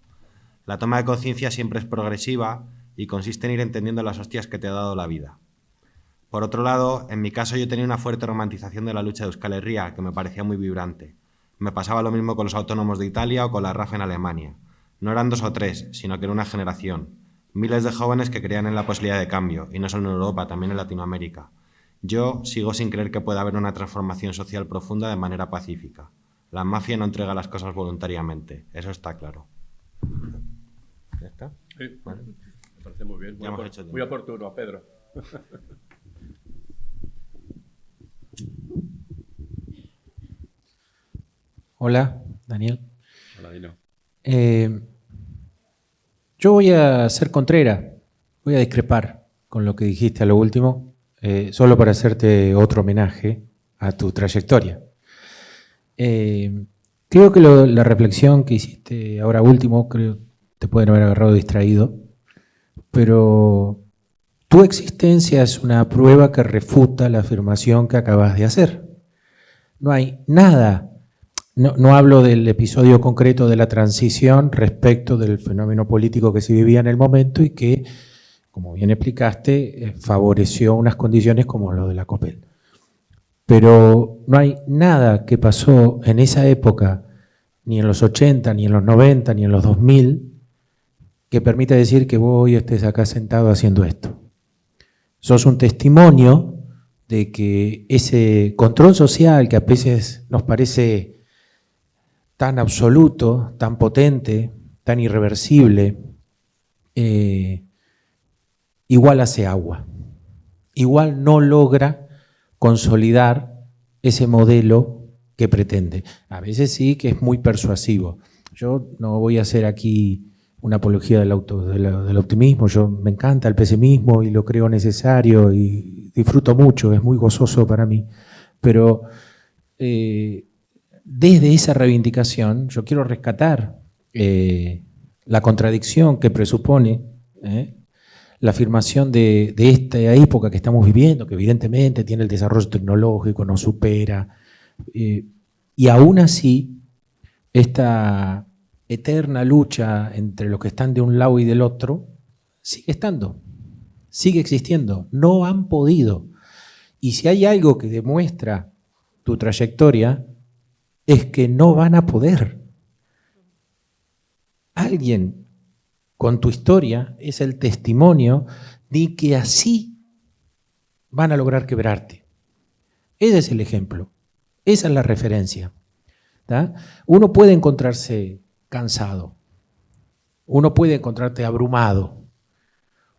[SPEAKER 3] La toma de conciencia siempre es progresiva y consiste en ir entendiendo las hostias que te ha dado la vida. Por otro lado, en mi caso yo tenía una fuerte romantización de la lucha de Euskal Herria que me parecía muy vibrante. Me pasaba lo mismo con los autónomos de Italia o con la RAF en Alemania. No eran 2 o 3, sino que era una generación. Miles de jóvenes que creían en la posibilidad de cambio, y no solo en Europa, también en Latinoamérica. Yo sigo sin creer que pueda haber una transformación social profunda de manera pacífica. La mafia no entrega las cosas voluntariamente, eso está claro. ¿Ya está?
[SPEAKER 4] Sí, vale. Me parece muy bien, muy oportuno, Pedro.
[SPEAKER 11] Hola, Daniel.
[SPEAKER 4] Hola, Dino.
[SPEAKER 11] Yo voy a ser contrera, voy a discrepar con lo que dijiste a lo último, solo para hacerte otro homenaje a tu trayectoria. Creo que la reflexión que hiciste ahora último, creo te pueden haber agarrado distraído, pero tu existencia es una prueba que refuta la afirmación que acabas de hacer. No hay nada no hablo del episodio concreto de la transición respecto del fenómeno político que se vivía en el momento y que, como bien explicaste, favoreció unas condiciones como lo de la COPEL. Pero no hay nada que pasó en esa época, ni en los 80, ni en los 90, ni en los 2000, que permita decir que vos hoy estés acá sentado haciendo esto. Sos un testimonio de que ese control social que a veces nos parece tan absoluto, tan potente, tan irreversible, igual hace agua. Igual no logra consolidar ese modelo que pretende. A veces sí que es muy persuasivo. Yo no voy a hacer aquí una apología del optimismo, yo me encanta el pesimismo y lo creo necesario y disfruto mucho, es muy gozoso para mí, pero desde esa reivindicación yo quiero rescatar la contradicción que presupone la afirmación de esta época que estamos viviendo, que evidentemente tiene el desarrollo tecnológico, nos supera, y aún así esta eterna lucha entre los que están de un lado y del otro sigue estando, sigue existiendo, no han podido. Y si hay algo que demuestra tu trayectoria, es que no van a poder. Alguien con tu historia es el testimonio de que así van a lograr quebrarte. Ese es el ejemplo, esa es la referencia. ¿Tá? Uno puede encontrarse cansado, uno puede encontrarte abrumado,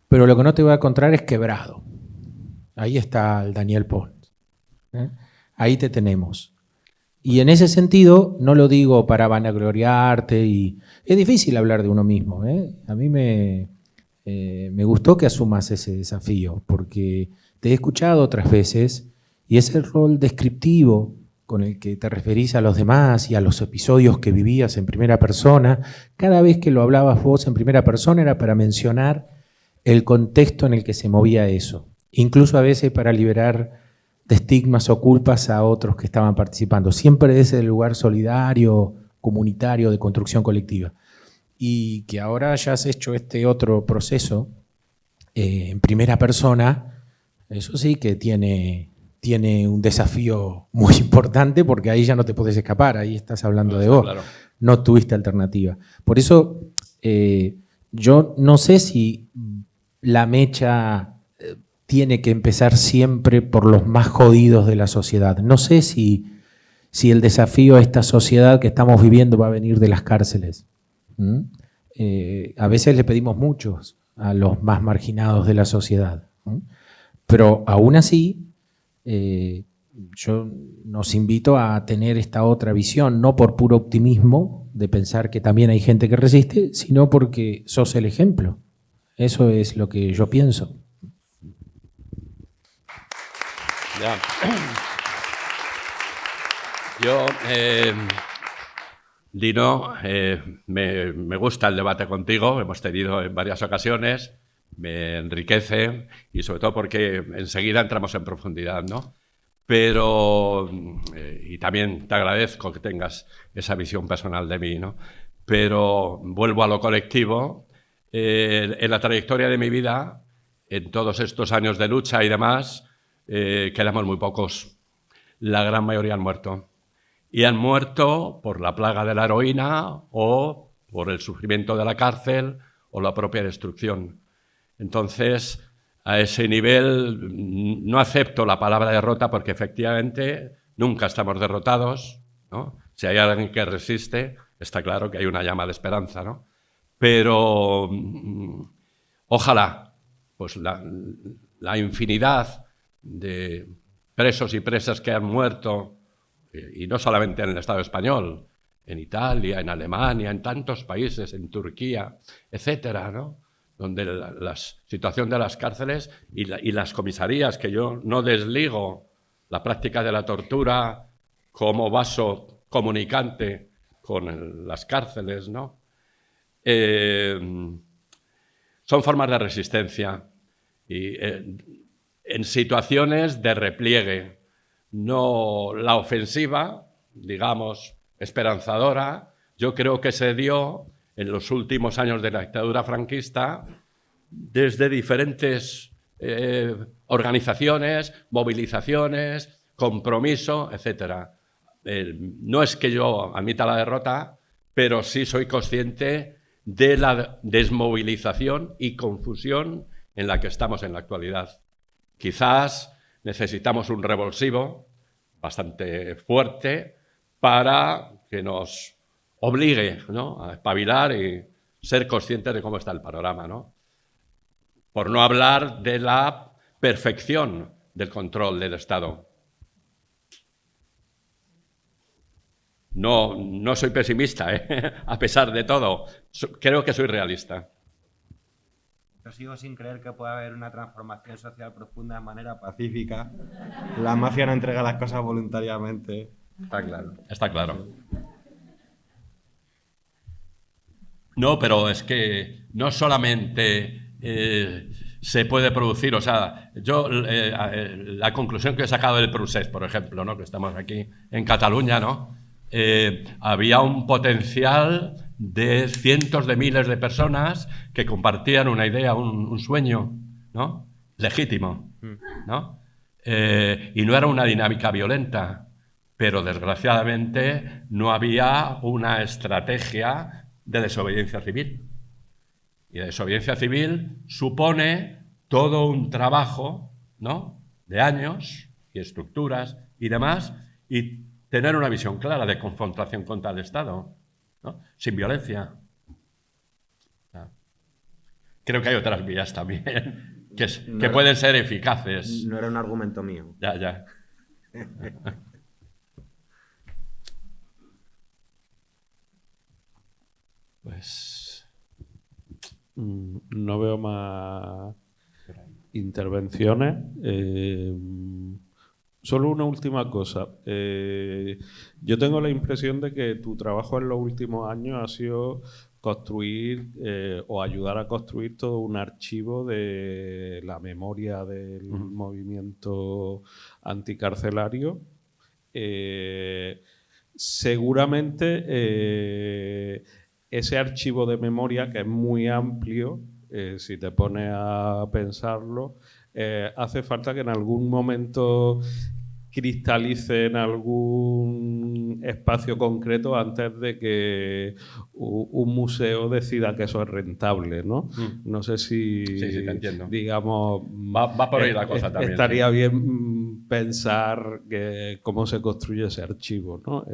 [SPEAKER 11] pero lo que no te va a encontrar es quebrado. Ahí está el Daniel Pons. Ahí te tenemos. Y en ese sentido, no lo digo para vanagloriarte, y es difícil hablar de uno mismo. A mí me gustó que asumas ese desafío, porque te he escuchado otras veces y ese rol descriptivo con el que te referís a los demás y a los episodios que vivías en primera persona, cada vez que lo hablabas vos en primera persona era para mencionar el contexto en el que se movía eso, incluso a veces para liberar de estigmas o culpas a otros que estaban participando, siempre desde el lugar solidario, comunitario, de construcción colectiva. Y que ahora hayas hecho este otro proceso en primera persona, eso sí que tiene un desafío muy importante, porque ahí ya no te podés escapar, ahí estás hablando de vos, claro. No tuviste alternativa. Por eso yo no sé si la mecha tiene que empezar siempre por los más jodidos de la sociedad. No sé si el desafío a esta sociedad que estamos viviendo va a venir de las cárceles. A veces le pedimos muchos a los más marginados de la sociedad. Pero aún así, yo nos invito a tener esta otra visión, no por puro optimismo de pensar que también hay gente que resiste, sino porque sos el ejemplo. Eso es lo que yo pienso.
[SPEAKER 4] Ya. Yo, Dino, me gusta el debate contigo, hemos tenido en varias ocasiones, me enriquece y sobre todo porque enseguida entramos en profundidad, ¿no? Pero, y también te agradezco que tengas esa visión personal de mí, ¿no? Pero vuelvo a lo colectivo. En la trayectoria de mi vida, en todos estos años de lucha y demás, quedamos muy pocos. La gran mayoría han muerto. Y han muerto por la plaga de la heroína o por el sufrimiento de la cárcel o la propia destrucción. Entonces, a ese nivel no acepto la palabra derrota porque efectivamente nunca estamos derrotados, ¿no? Si hay alguien que resiste, está claro que hay una llama de esperanza, ¿no? Pero ojalá pues la infinidad de presos y presas que han muerto, y no solamente en el Estado español, en Italia, en Alemania, en tantos países, en Turquía, etcétera, ¿no? Donde la situación de las cárceles y las comisarías, que yo no desligo la práctica de la tortura como vaso comunicante con las cárceles, ¿no? Son formas de resistencia y en situaciones de repliegue, no la ofensiva, digamos, esperanzadora, yo creo que se dio en los últimos años de la dictadura franquista desde diferentes organizaciones, movilizaciones, compromiso, etc. No es que yo admita la derrota, pero sí soy consciente de la desmovilización y confusión en la que estamos en la actualidad. Quizás necesitamos un revulsivo bastante fuerte para que nos obligue, ¿no?, a espabilar y ser conscientes de cómo está el panorama, ¿no? Por no hablar de la perfección del control del Estado. No soy pesimista, a pesar de todo. Creo que soy realista.
[SPEAKER 3] Yo sigo sin creer que pueda haber una transformación social profunda de manera pacífica. La mafia no entrega las cosas voluntariamente. Está claro.
[SPEAKER 4] Está claro. No, pero es que no solamente se puede producir, o sea, yo la conclusión que he sacado del procés, por ejemplo, ¿no?, que estamos aquí en Cataluña, ¿no?, había un potencial de cientos de miles de personas que compartían una idea, un sueño, ¿no?, legítimo, ¿no? Y no era una dinámica violenta, pero desgraciadamente no había una estrategia de desobediencia civil. Y la desobediencia civil supone todo un trabajo, ¿no?, de años y estructuras y demás, y tener una visión clara de confrontación contra el Estado, ¿no?, sin violencia. Creo que hay otras vías también que pueden ser eficaces.
[SPEAKER 3] No era un argumento mío.
[SPEAKER 4] Ya.
[SPEAKER 1] Pues no veo más intervenciones. Solo una última cosa. Yo tengo la impresión de que tu trabajo en los últimos años ha sido construir o ayudar a construir todo un archivo de la memoria del movimiento anticarcelario. Seguramente ese archivo de memoria, que es muy amplio, si te pones a pensarlo, hace falta que en algún momento cristalice en algún espacio concreto antes de que un museo decida que eso es rentable, ¿no? No sé si,
[SPEAKER 4] Sí, te entiendo.
[SPEAKER 1] digamos,
[SPEAKER 4] va por ahí la cosa también.
[SPEAKER 1] Estaría bien pensar cómo se construye ese archivo, ¿no?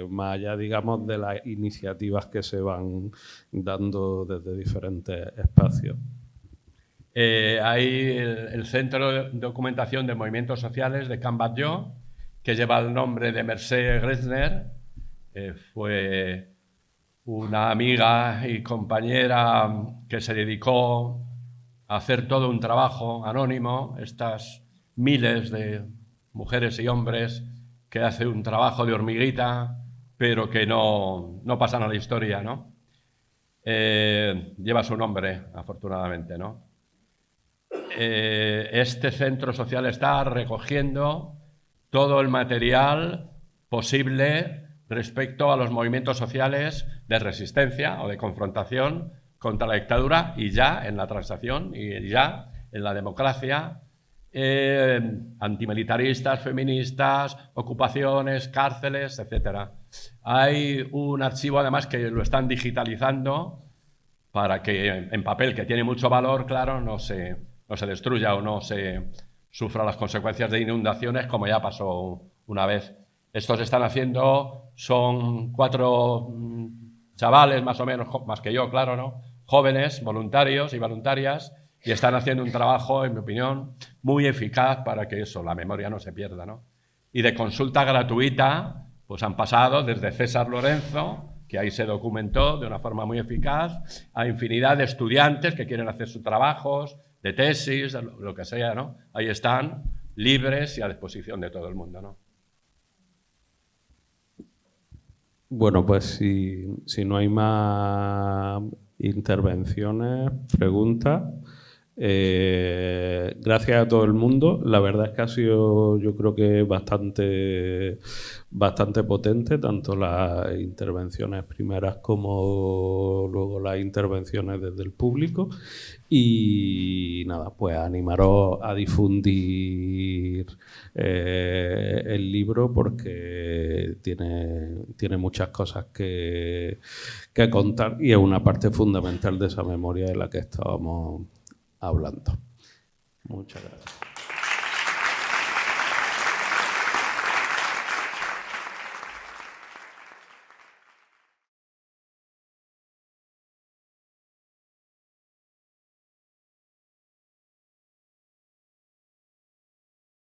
[SPEAKER 1] Más allá, digamos, de las iniciativas que se van dando desde diferentes espacios.
[SPEAKER 4] Hay el Centro de Documentación de Movimientos Sociales de Can Batlló, que lleva el nombre de Mercè Grezner. Fue una amiga y compañera que se dedicó a hacer todo un trabajo anónimo. Estas miles de mujeres y hombres que hacen un trabajo de hormiguita, pero que no pasan a la historia, ¿no? Lleva su nombre, afortunadamente, ¿no? Este centro social está recogiendo todo el material posible respecto a los movimientos sociales de resistencia o de confrontación contra la dictadura y ya en la transición y ya en la democracia, antimilitaristas, feministas, ocupaciones, cárceles, etc. Hay un archivo además que lo están digitalizando para que en papel, que tiene mucho valor, claro, no se destruya o no se sufra las consecuencias de inundaciones, como ya pasó una vez. Estos están haciendo, son 4 chavales, más o menos, más que yo, claro, ¿no?, jóvenes, voluntarios y voluntarias, y están haciendo un trabajo, en mi opinión, muy eficaz para que eso, la memoria no se pierda, ¿no? Y de consulta gratuita, pues han pasado desde César Lorenzo, que ahí se documentó de una forma muy eficaz, a infinidad de estudiantes que quieren hacer sus trabajos, de tesis, lo que sea, ¿no? Ahí están, libres y a disposición de todo el mundo, ¿no?
[SPEAKER 1] Bueno, pues si no hay más intervenciones, preguntas, Gracias a todo el mundo. La verdad es que ha sido, yo creo que bastante potente, tanto las intervenciones primeras como luego las intervenciones desde el público. Y nada, pues animaros a difundir el libro, porque tiene muchas cosas que contar y es una parte fundamental de esa memoria de la que estábamos hablando. Muchas gracias.